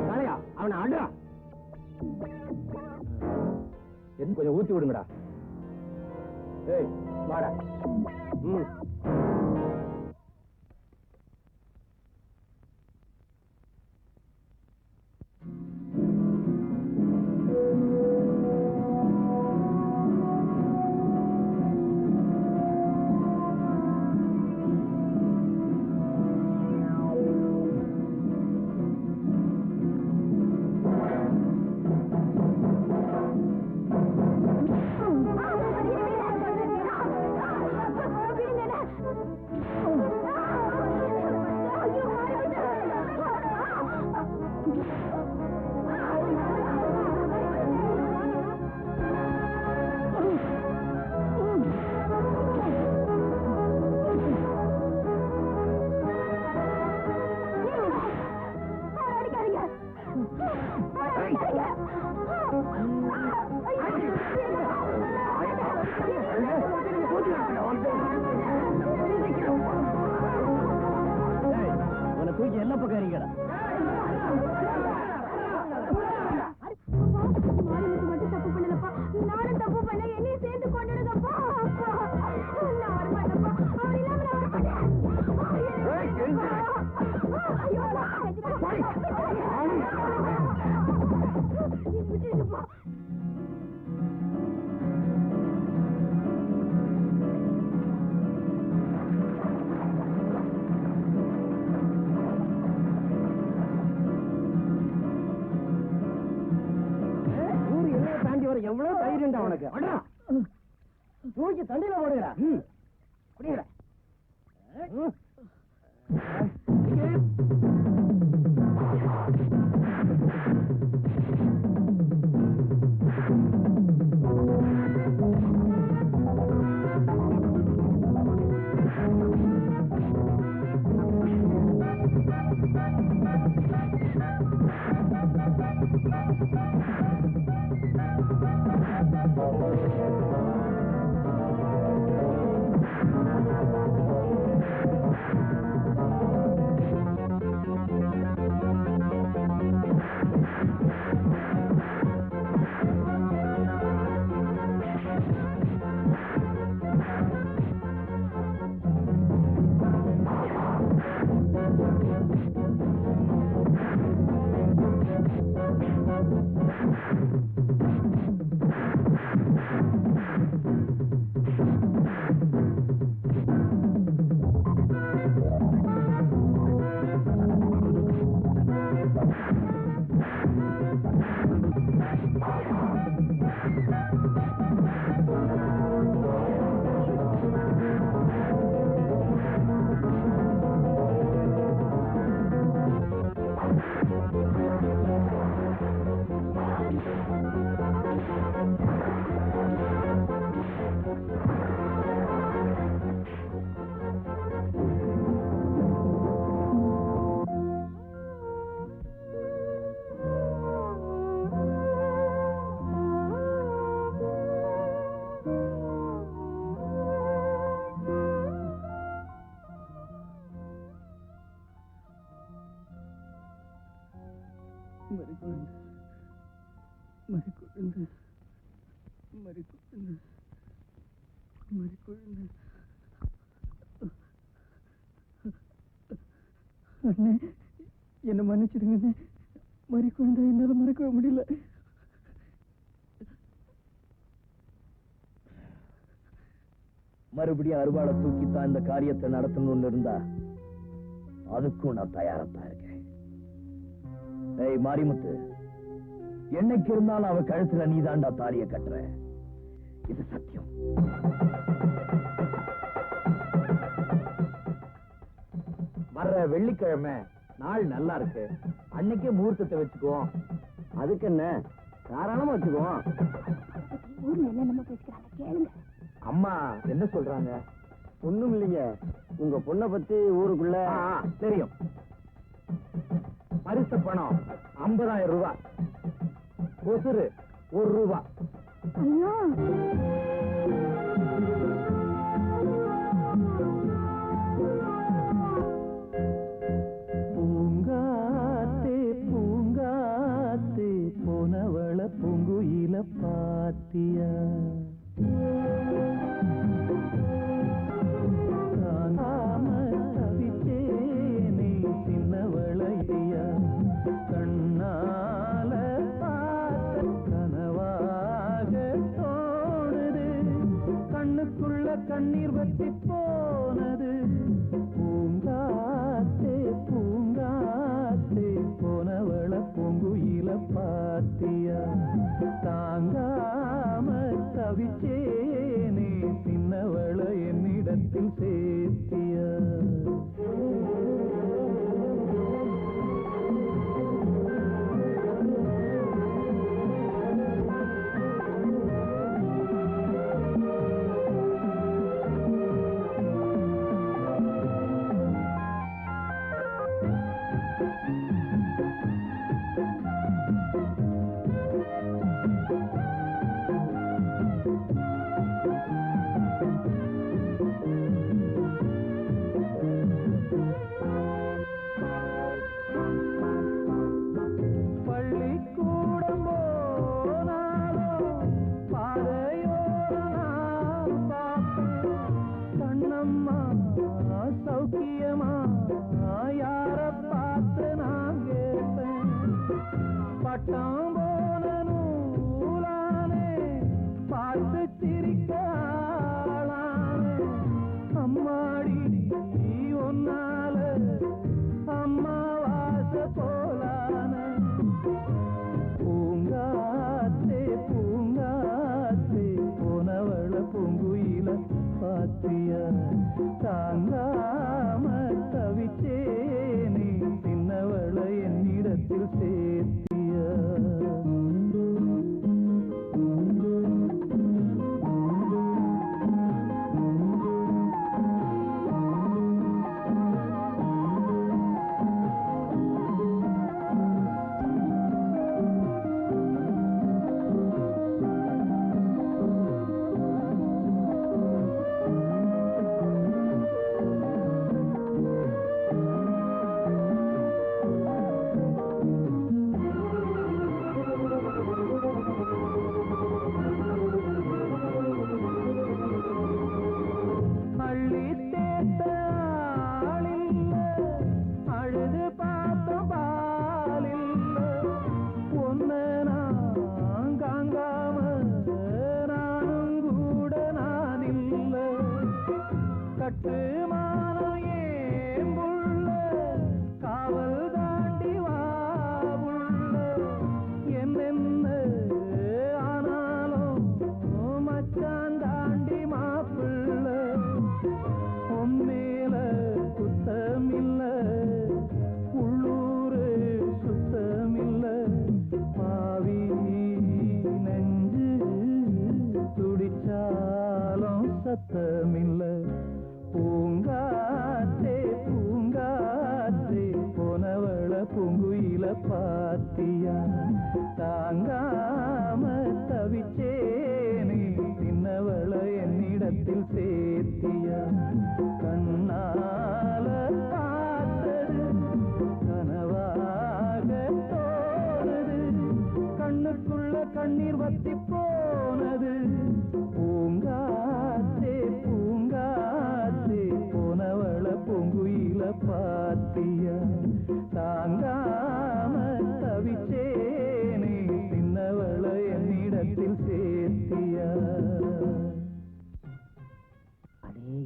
தலையா அவனை அடிடா. என்ன கொஞ்சம் ஊத்தி விடுங்கடா. ஏய் வாடா. உன தூக்கி எல்லா பக்கம் இருக்கடா. மட்டும் தப்பு பண்ணலப்பா, நானும் தப்பு பண்ண, என்னையும் சேர்த்து கொண்டுடுங்கப்பா. நான் வரமாட்டேன்ப்பா, அவர் இல்லாம நான் வரமாட்டேன். ஐயோ, விட்டுருப்பா. எவ்வளவு தைரியம்டா உனக்கு? தூக்கி தண்ணியில போடுகிறா. குடிக்கிறா. அண்ணே, என்ன மன்னிச்சிடுங்க. மறி குழந்தை என்னால மறக்கவே முடியல. மறுபடியும் அருவாளை தூக்கித்தான் இந்த காரியத்தை நடத்தணும்னு இருந்தா அதுக்கும் நான் தயாரத்தான் இருக்கேன். ஏய் மாரிமுத்து, என்னைக்கு இருந்தாலும் அவ கழுத்துல நீ தாண்டா தாலிய கட்டுற. இது சத்தியம். வர்ற வெள்ளிக்கிழமை நாள் நல்லா இருக்கு, அன்னைக்கே முகூர்த்தத்தை வச்சுக்குவோம். அதுக்கு என்ன, தாராளமா வச்சுக்குவோம். ஊர்ல என்னென்னமோ பேசிக்கிறாங்க, கேளுங்க. அம்மா என்ன சொல்றாங்க? ஒண்ணும் இல்லைங்க, உங்க பொண்ணை பத்தி ஊருக்குள்ள தெரியும். பரிசு பணம் 50,000 ரூபாய், கொசுறு 1 ரூபாய். ஐயோ, பூங்காத்தே பூங்காத்தே போனவள பூங்குயில பாத்தியா? தவிச்சேனே சின்னவளையா, கண்ணால பார்த்த கனவாக தோணுது, கண்ணுக்குள்ள கண்ணீர் வத்தி போனது. பூங்காத்தே பூங்காத்தே போனவள பூங்குயில பாத்தியா? தாங்காம தவிச்சேனே சின்னவள என்னிடத்தில் சேர்த்தியா? பள்ளிக்கூடம் போனாலும் பாதையோர நான் பார்ப்பேன். கண்ணம்மா சௌக்கியமா யார பார்த்து நான் கேட்பேன். பட்டம் போன நூலானே பார்த்து சிரிக்க ஆளானே. அம்மாடி ஒன்னால அம்மா வாச போலான. பூங்காத்தே பூங்காத்தே பூங்குயில பாத்தியா தாங்காம தவிச்சேனே சின்னவள என்னிடத்தில் சேர்த்தியா கண்ணால பார்த்தது கனவாக தோணுது கண்ணுக்குள்ள கண்ணீர் வத்தி போனது பூங்காத்தே பூங்காத்தே போனவள பூங்குயில பாத்தியா தாங்காம தவிச்சேனே சின்னவள என்னிடத்தில் சேர்த்தியா. அடே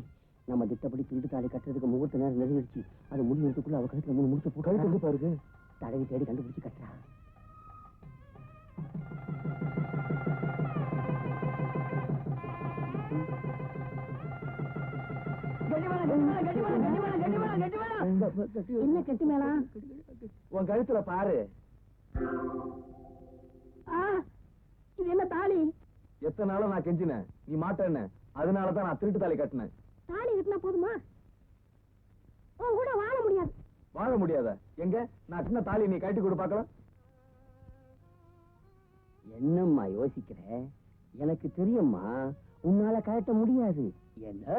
நம்ம திட்டப்படி திருட்டு தாலி கட்டுறதுக்கு முகூர்த்த நேரம் நெருங்கிடுச்சு. அது முடிவதுக்குள்ள அவ கழுத்துல 3 முகூர்த்த போட்டு பாருங்க. தடவி தேடி கண்டுபிடிச்சு கட்டுறா. என்ன கட்டி மேளம்? உன் கழுத்துல பாரு. இது என்ன தாலி? எத்தனை நாளா நான் கெஞ்சினேன், நீ மாட்டேன்னு. அதனாலதான் நான் திருட்டு தாலி கட்டினேன். தாலி கட்டினா போதுமா? உன் கூட வாழ முடியாது. வாழ முடியாத? எங்க நான் சின்ன தாலி நீ கட்டி கொடு பாக்கலாம். என்னம்மா யோசிக்கிற? எனக்கு தெரியும்மா, உன்னால கட்ட முடியாது. ஏன்னா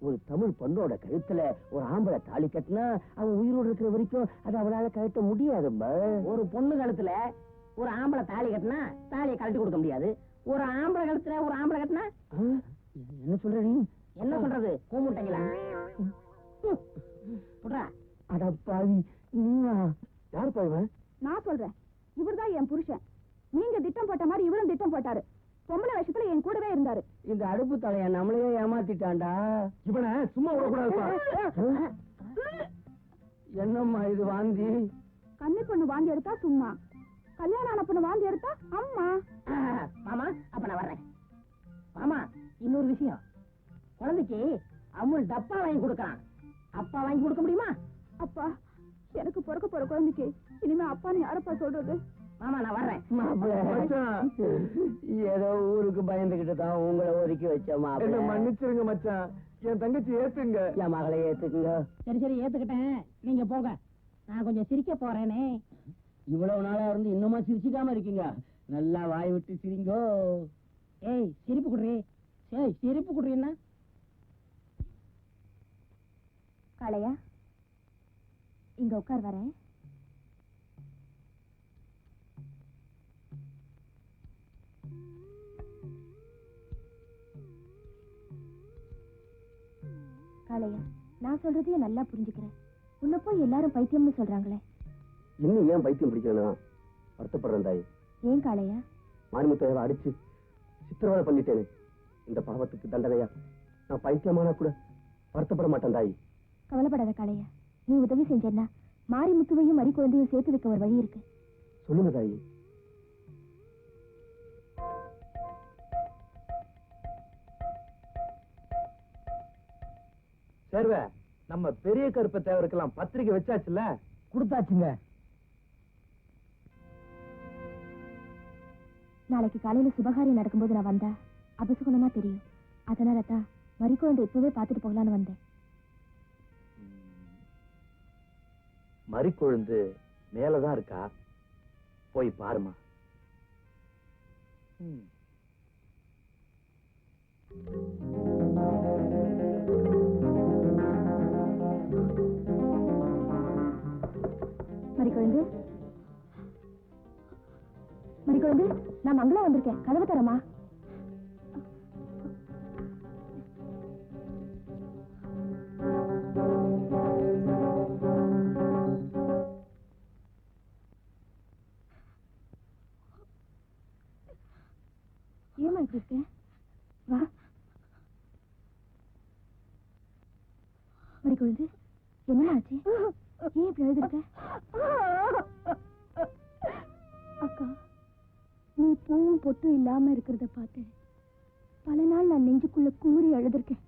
ஒரு தமிழ் பொண்ணோட கழுத்துல ஒரு ஆம்பளை தாலி கட்டினா அவன் உயிரோடு இருக்கிற வரைக்கும் அது அவனால கட்ட முடியாதும்மா. ஒரு பொண்ணு கழுத்துல ஒரு ஆம்பளை தாலி கட்டினா தாலியை கழட்டி கொடுக்க முடியாது. ஒரு ஆம்பளை கழுத்துல ஒரு ஆம்பளை கட்டினா என்ன சொல்ற நீ? என்ன சொல்றது? கூமுட்டைங்களா? அடப்பாவி, நீயா? யார் பாய்வன்? நான் சொல்றேன், இவர்தான் என் புருஷன். நீங்க திட்டம் போட்ட மாதிரி இவரும் திட்டம் போட்டாரு. பொம்பளை வருஷத்துல என் கூடவே இருந்தாரு. இந்த அடுப்பு தலைய நம்மளையே ஏமாத்திட்டான்டா. இவனை சும்மா விடக்கூடாதுப்பா. என்னம்மா இது வாந்தி? கன்னி பொண்ணு வாந்தி எடுத்தா சும்மா, கல்யாணம் ஆன பொண்ணு வாந்தி எடுத்தா அம்மா. மாமா, அப்ப நான் வர்றேன். மாமா, இன்னொரு விஷயம். குழந்தைக்கு அமுல் டப்பா வாங்கி கொடுக்கலாம். அப்பா வாங்கி கொடுக்க முடியுமா? அப்பா, எனக்கு பிறக்க போற குழந்தைக்கு இனிமே அப்பான்னு யாரப்பா சொல்றது? மாமா, நான் வர்றேன். ஏதோ ஊருக்கு பயந்துகிட்டு தான் உங்களை ஒதுக்கி வச்ச மாப்பிள்ள. மன்னிச்சிருங்க மச்சான், என் தங்கச்சி ஏத்துங்க. என் மகளை ஏத்துக்குங்க. சரி சரி, ஏத்துக்கிட்டேன். நீங்க போங்க, நான் கொஞ்சம் சிரிக்க போறேனே. இவ்வளவு நாளா இருந்து இன்னுமா சிரிச்சுக்காம இருக்கீங்க? நல்லா வாய் விட்டு சிரிங்கோ. ஏய், சிரிப்பு குடுறி. ஏய், சிரிப்பு குடுறீன்னா? காளையா, இங்க உட்கார் வரேன். காளையா, நான் சொல்றதையும் நல்லா புரிஞ்சுக்கிறேன். உன்னை போய் எல்லாரும் பைத்தியம்னு சொல்றாங்களே. இன்னும் ஏன் பைத்தியம் பிடிக்கிறேன்னா வருத்தப்படுறேன் தாய். ஏன் காளையா? மாரிமுத்தையாவை அடிச்சு சித்திரவதை பண்ணிட்டேனே, இந்த பாவத்துக்கு தண்டனையா நான் பைத்தியமானா கூட வருத்தப்பட மாட்டேன் தாய். கவலைப்படாத காளையா, நீ உதவி செஞ்சேன்னா மாரிமுத்துவையும் மறி குழந்தையும் சேர்த்து வைக்க ஒரு வழி இருக்கு. சொல்லுங்க தாய். சேர்வ, நம்ம பெரிய கருப்ப தேவருக்கெல்லாம் பத்திரிக்கை வச்சாச்சுல்ல? கொடுத்தாச்சுங்க. நாளைக்கு காலையில சுபகாரியம் நடக்கும்போது நான் வந்தா அபசுகுணமா தெரியும். அதனால தான் மறி குழந்தை இப்பவே பார்த்துட்டு போகலான்னு வந்தேன். மறிக்கொழுந்து மேலதான் இருக்கா, போய் பாருமா. மறிக்குழந்து, மறிக்குழந்து, நான் மங்களா வந்திருக்கேன். கதவு தரமா? ஏமா இப்படி இருக்கேன்? வா. மறிக்குழந்து, என்ன ஆச்சு? ஏன் இப்படி எழுதிருக்க? அக்கா, நீ பூவும் பொட்டும் இல்லாம இருக்கிறத பார்த்து பல நாள் நான் நெஞ்சுக்குள்ள கூறி அழுதுருக்கேன்.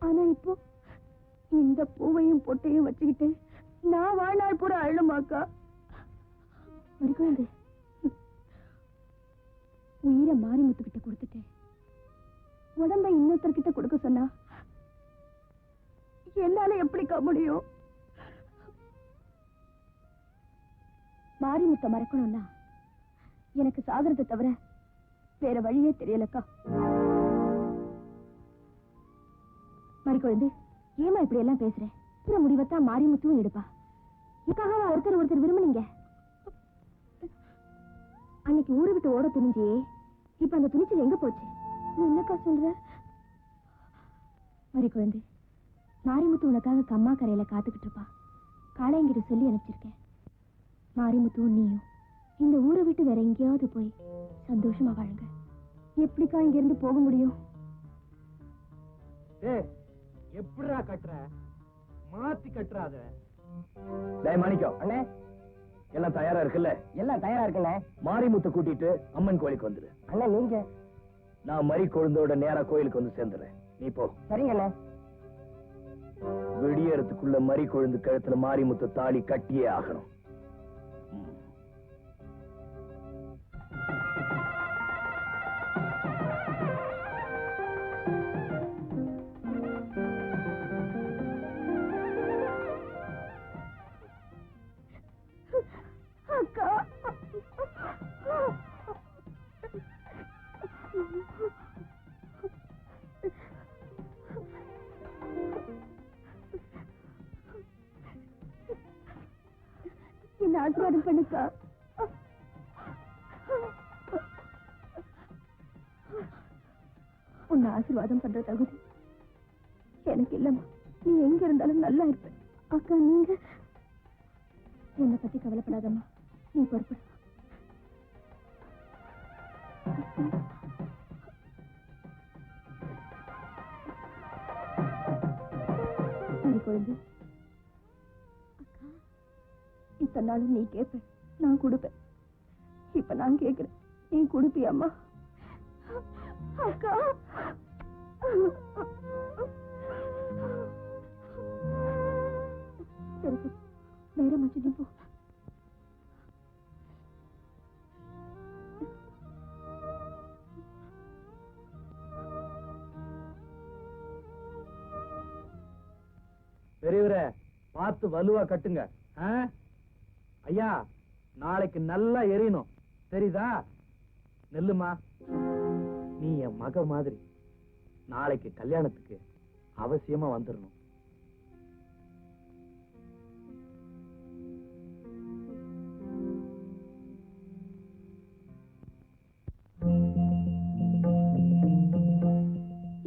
ஆனா இப்போ இந்த பூவையும் பொட்டையும் வச்சுக்கிட்டு நான் வாழ்நாள் பூரா அழுமாக்கா. மறிக்குழந்து, உயிரை மாரிமுத்துக்கிட்ட கொடுத்துட்டேன். உடம்பை இன்னொருத்தர்கிட்ட கொடுக்க சொன்னா என்னால எப்படிக்கா முடியும்? மாரிமுத்த மறக்கணும்னா எனக்கு சாகரத்தை தவிர வேற வழியே தெரியலக்கா. மறிக்குழந்து, ஏமா இப்படி எல்லாம் பேசுறேன்? புற முடிவத்தான் மாரிமுத்துவும் எடுப்பா. இதுக்காக ஒருத்தர் விரும்புனீங்க. அன்னைக்கு ஊரை விட்டு ஓட துணிஞ்சியே, இப்ப அந்த துணிச்சல் எங்க போச்சு? நீ என்னக்கா சொல்ற? மறிக்குழந்து, மாரிமுத்து உனக்காக கம்மா கரையில காத்துக்கிட்டு இருப்பா. காளையங்கிட்ட சொல்லி அனுப்பிச்சிருக்கேன். மாரிமுத்துவும் நீயும் இந்த ஊரை விட்டு வேற எங்கேயாவது போய் சந்தோஷமா வாழுங்க. எப்படிக்கா இங்க இருந்து போக முடியும்? எப்படிடா கட்டுற? மாத்தி கட்டுறாத. மாணிக்கம் அண்ணே, எல்லாம் தயாரா இருக்குல்ல? எல்லாம் தயாரா இருக்குல்ல? மாரிமுத்து கூட்டிட்டு அம்மன் கோயிலுக்கு வந்துரு. அண்ணா நீங்க? நான் மறி கொழுந்தோட நேரா கோயிலுக்கு வந்து சேர்ந்துறேன். நீ போ. சரிங்க அண்ணா. விடியறதுக்குள்ள மறி கொழுந்து கழுத்துல மாரிமுத்து தாலி கட்டியே ஆகணும். அக்கா, என்ன ஆசீர்வாதம் பண்ணுக்கா. உன்னை ஆசீர்வாதம் பண்ற தகுதி எனக்கு இல்லம்மா. நீ எங்க இருந்தாலும் நல்லா இருப்ப. அக்கா, நீங்க என்னை பத்தி கவலைப்படாதம்மா. நீ பொறுப்பட. குழந்தை, அக்கா, இத்தனை நாளும் நீ கேட்ப, நான் கொடுப்பேன். இப்ப நான் கேட்கிறேன், நீ கொடுப்பியம்மா? அக்கா, சரி சரி, நேரம் ஆச்சு, நீ போ. பெரியவரே, பார்த்து வலுவா கட்டுங்க. ஐயா, நாளைக்கு நல்லா எரியணும், தெரியுதா? நெல்லுமா, நீ என் மக மாதிரி. நாளைக்கு கல்யாணத்துக்கு அவசியமா வந்துடணும்.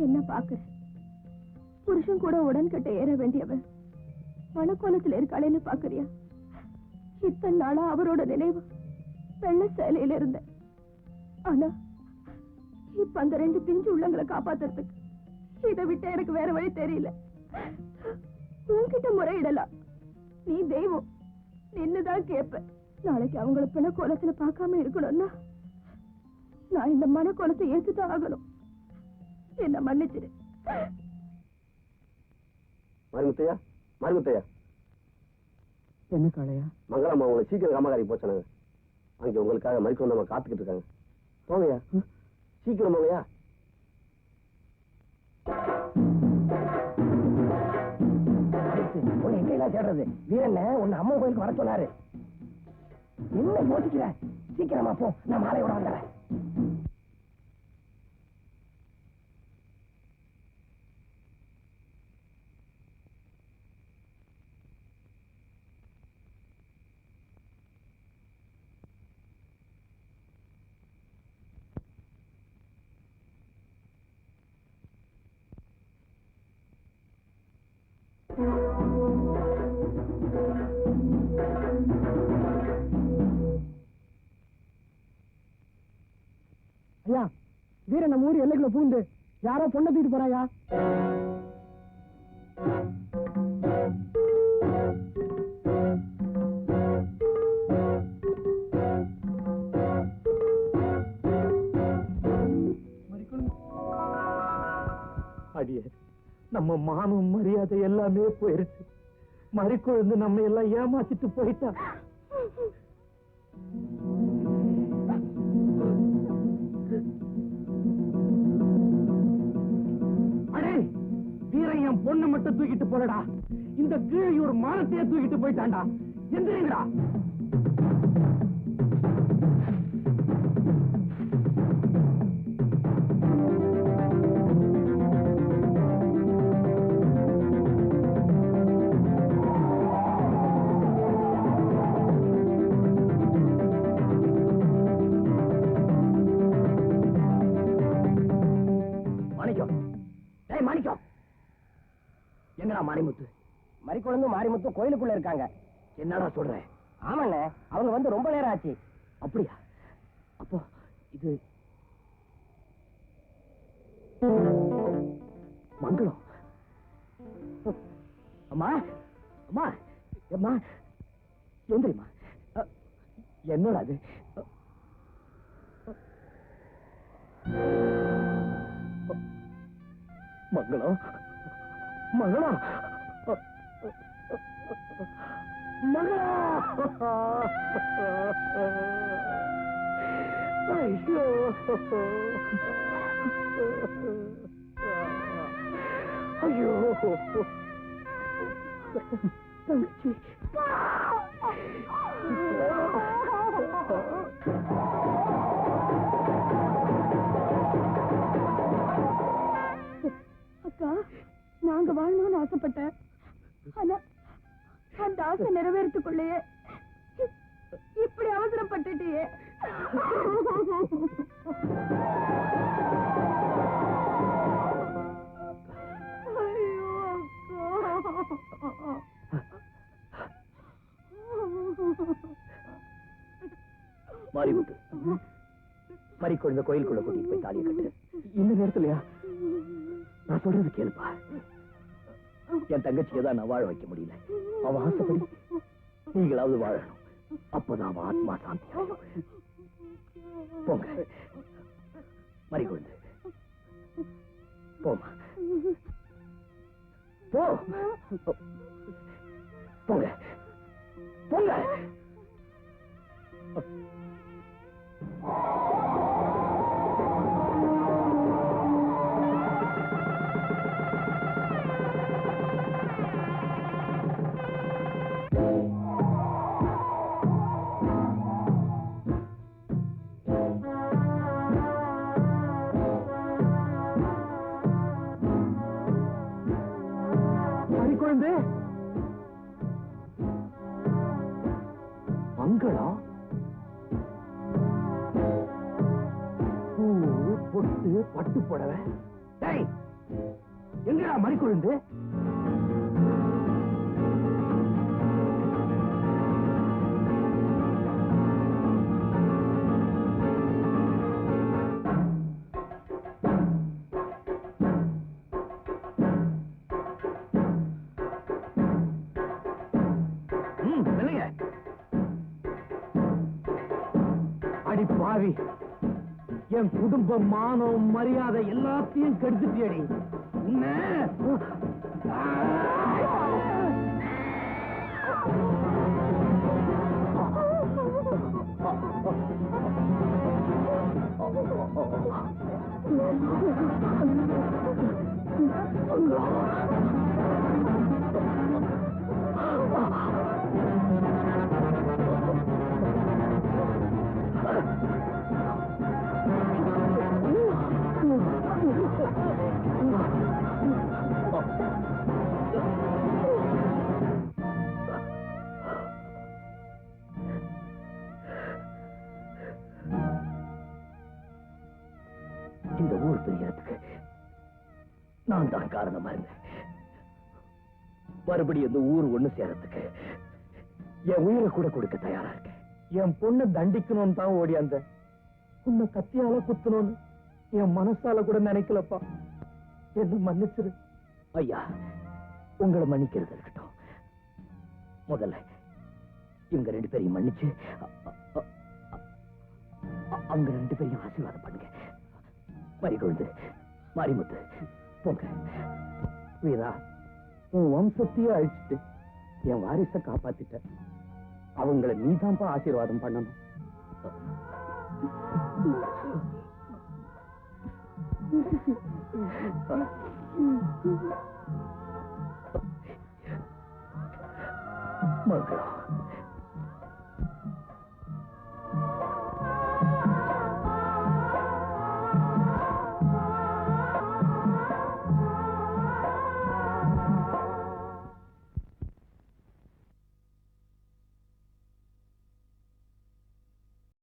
என்ன பாக்குற? புருஷன் கூட உடன்கட்டை ஏற வேண்டியவன் மனக்கோலத்தில் இருக்காளேன்னு பாக்குறியா? இத்தனை நாளா அவரோட நினைவு வெள்ள சேலையில இருந்த. ஆனா இப்ப அந்த 2 பிஞ்சு உள்ளங்களை காப்பாத்துறதுக்கு இதை விட்டு எனக்கு வேற வழி தெரியல. உன்கிட்ட முறையிடலாம். நீ தெய்வம், நின்னுதான் கேப்ப. நாளைக்கு அவங்கள பிணக்கோலத்துல பார்க்காம இருக்கணும்னா நான் இந்த மனக்கோலத்தை ஏத்துதான் ஆகணும். என்ன மன்னிச்சிரு. மருமுத்தையா, மருமுத்தையா. என்ன காளையா? மங்களம்மா உங்களை சீக்கிரம் கம்மகாரி போச்சானுங்க. அங்கே உங்களுக்காக மறிக்க நம்ம காத்துக்கிட்டு இருக்காங்க. போங்கய்யா, சீக்கிரம் போங்கய்யா. உன்னை எங்கெல்லாம் தேடுறது? வீரண்ண உன்னை அம்மன் கோயிலுக்கு வர சொன்னாரு. என்ன யோசிக்கிற? சீக்கிரமா போ, நான் மாலையோட வந்துடுறேன். ஐயா, வீரன் நம்ம ஊர் எல்லைக்குள்ள பூந்து யாரோ பொண்ணை தூக்கிட்டு போறாயா? அடியே, நம்ம மானம் மரியாதை எல்லாமே போயிருச்சு. மறிக்குழுந்து நம்ம எல்லாம் ஏமாத்திட்டு போயிட்டா. அடே, வீரன் என் பொண்ணை மட்டும் தூக்கிட்டு போலடா, இந்த கீழே ஒரு மானத்தையே தூக்கிட்டு போயிட்டான்டா. எந்திரிங்கடா. மாரிமுத்து? மறிக்குழந்தும் மாரிமுத்தும் கோயிலுக்குள்ள இருக்காங்க. என்னடா சொல்ற? ஆமாண்ணே, அவங்க வந்து ரொம்ப நேரம் ஆச்சு. அப்படியா? அப்போ இது மங்களம். அம்மா அம்மா அம்மா எந்திரிம்மா. என்னடா அது? மங்களம் மங்களம் ஐயோ ஐயோ தங்கச்சி. அக்கா, நாங்க வாழணும்னு ஆசைப்பட்டேன். ஆனா அந்த ஆசை நிறைவேறத்துக்குள்ளேயே இப்படி அவசரப்பட்டுட்டியே. ஐயோ அக்கா. மாரிமுத்து, மறிக்கொழுந்த கோயிலுக்குள்ள கூட்டிட்டு போய் தாலியை கட்டு. இந்த நேரத்துலயா? நான் சொல்றது கேளுப்பா. என் தங்கச்சியை தான் நான் வாழ வைக்க முடியல. அவன் ஆசைப்படி நீங்களாவது வாழணும். அப்பதான் அவன் ஆத்மா சாந்தி அடையும். போங்க மறிக்கொழுந்து, போமா போ. போங்க போங்க. மறிக்கொழுந்து, மங்களம், பூ பொட்டு பட்டு புடவை. டேய், எங்கடா மறிக்கொழுந்து? அடி பாவி, என் குடும்ப மானம் மரியாதை எல்லாத்தையும் கெடுத்துட்டியடி. இந்த ஊர் பிரியறதுக்கு நான் தான் காரணமா இருந்தேன். மறுபடியும் இந்த ஊர் ஒண்ணு சேரத்துக்கு என் உயிரை கூட கொடுக்க தயாரா இருக்கேன். என் பொண்ணை தண்டிக்கணும்னு தான் ஓடியாந்த. உன்னை கத்தியால குத்தணும்னு என் மனசால கூட நினைக்கலப்பா. என்ன மன்னிச்சிரு. ஐயா, உங்களை மன்னிக்கிறது இருக்கட்டும். முதல்ல இவங்க 2 பேரையும் மன்னிச்சு அவங்க 2 பேரையும் ஆசீர்வாதம் பண்ணுங்க. மறிக்கொழுந்து, மாரிமுத்து, போங்க. வீரா, உன் வம்சத்தையே அழிச்சிட்டு என் வாரிசை காப்பாத்திட்ட. அவங்களை நீதான்ப்பா ஆசீர்வாதம் பண்ணணும்.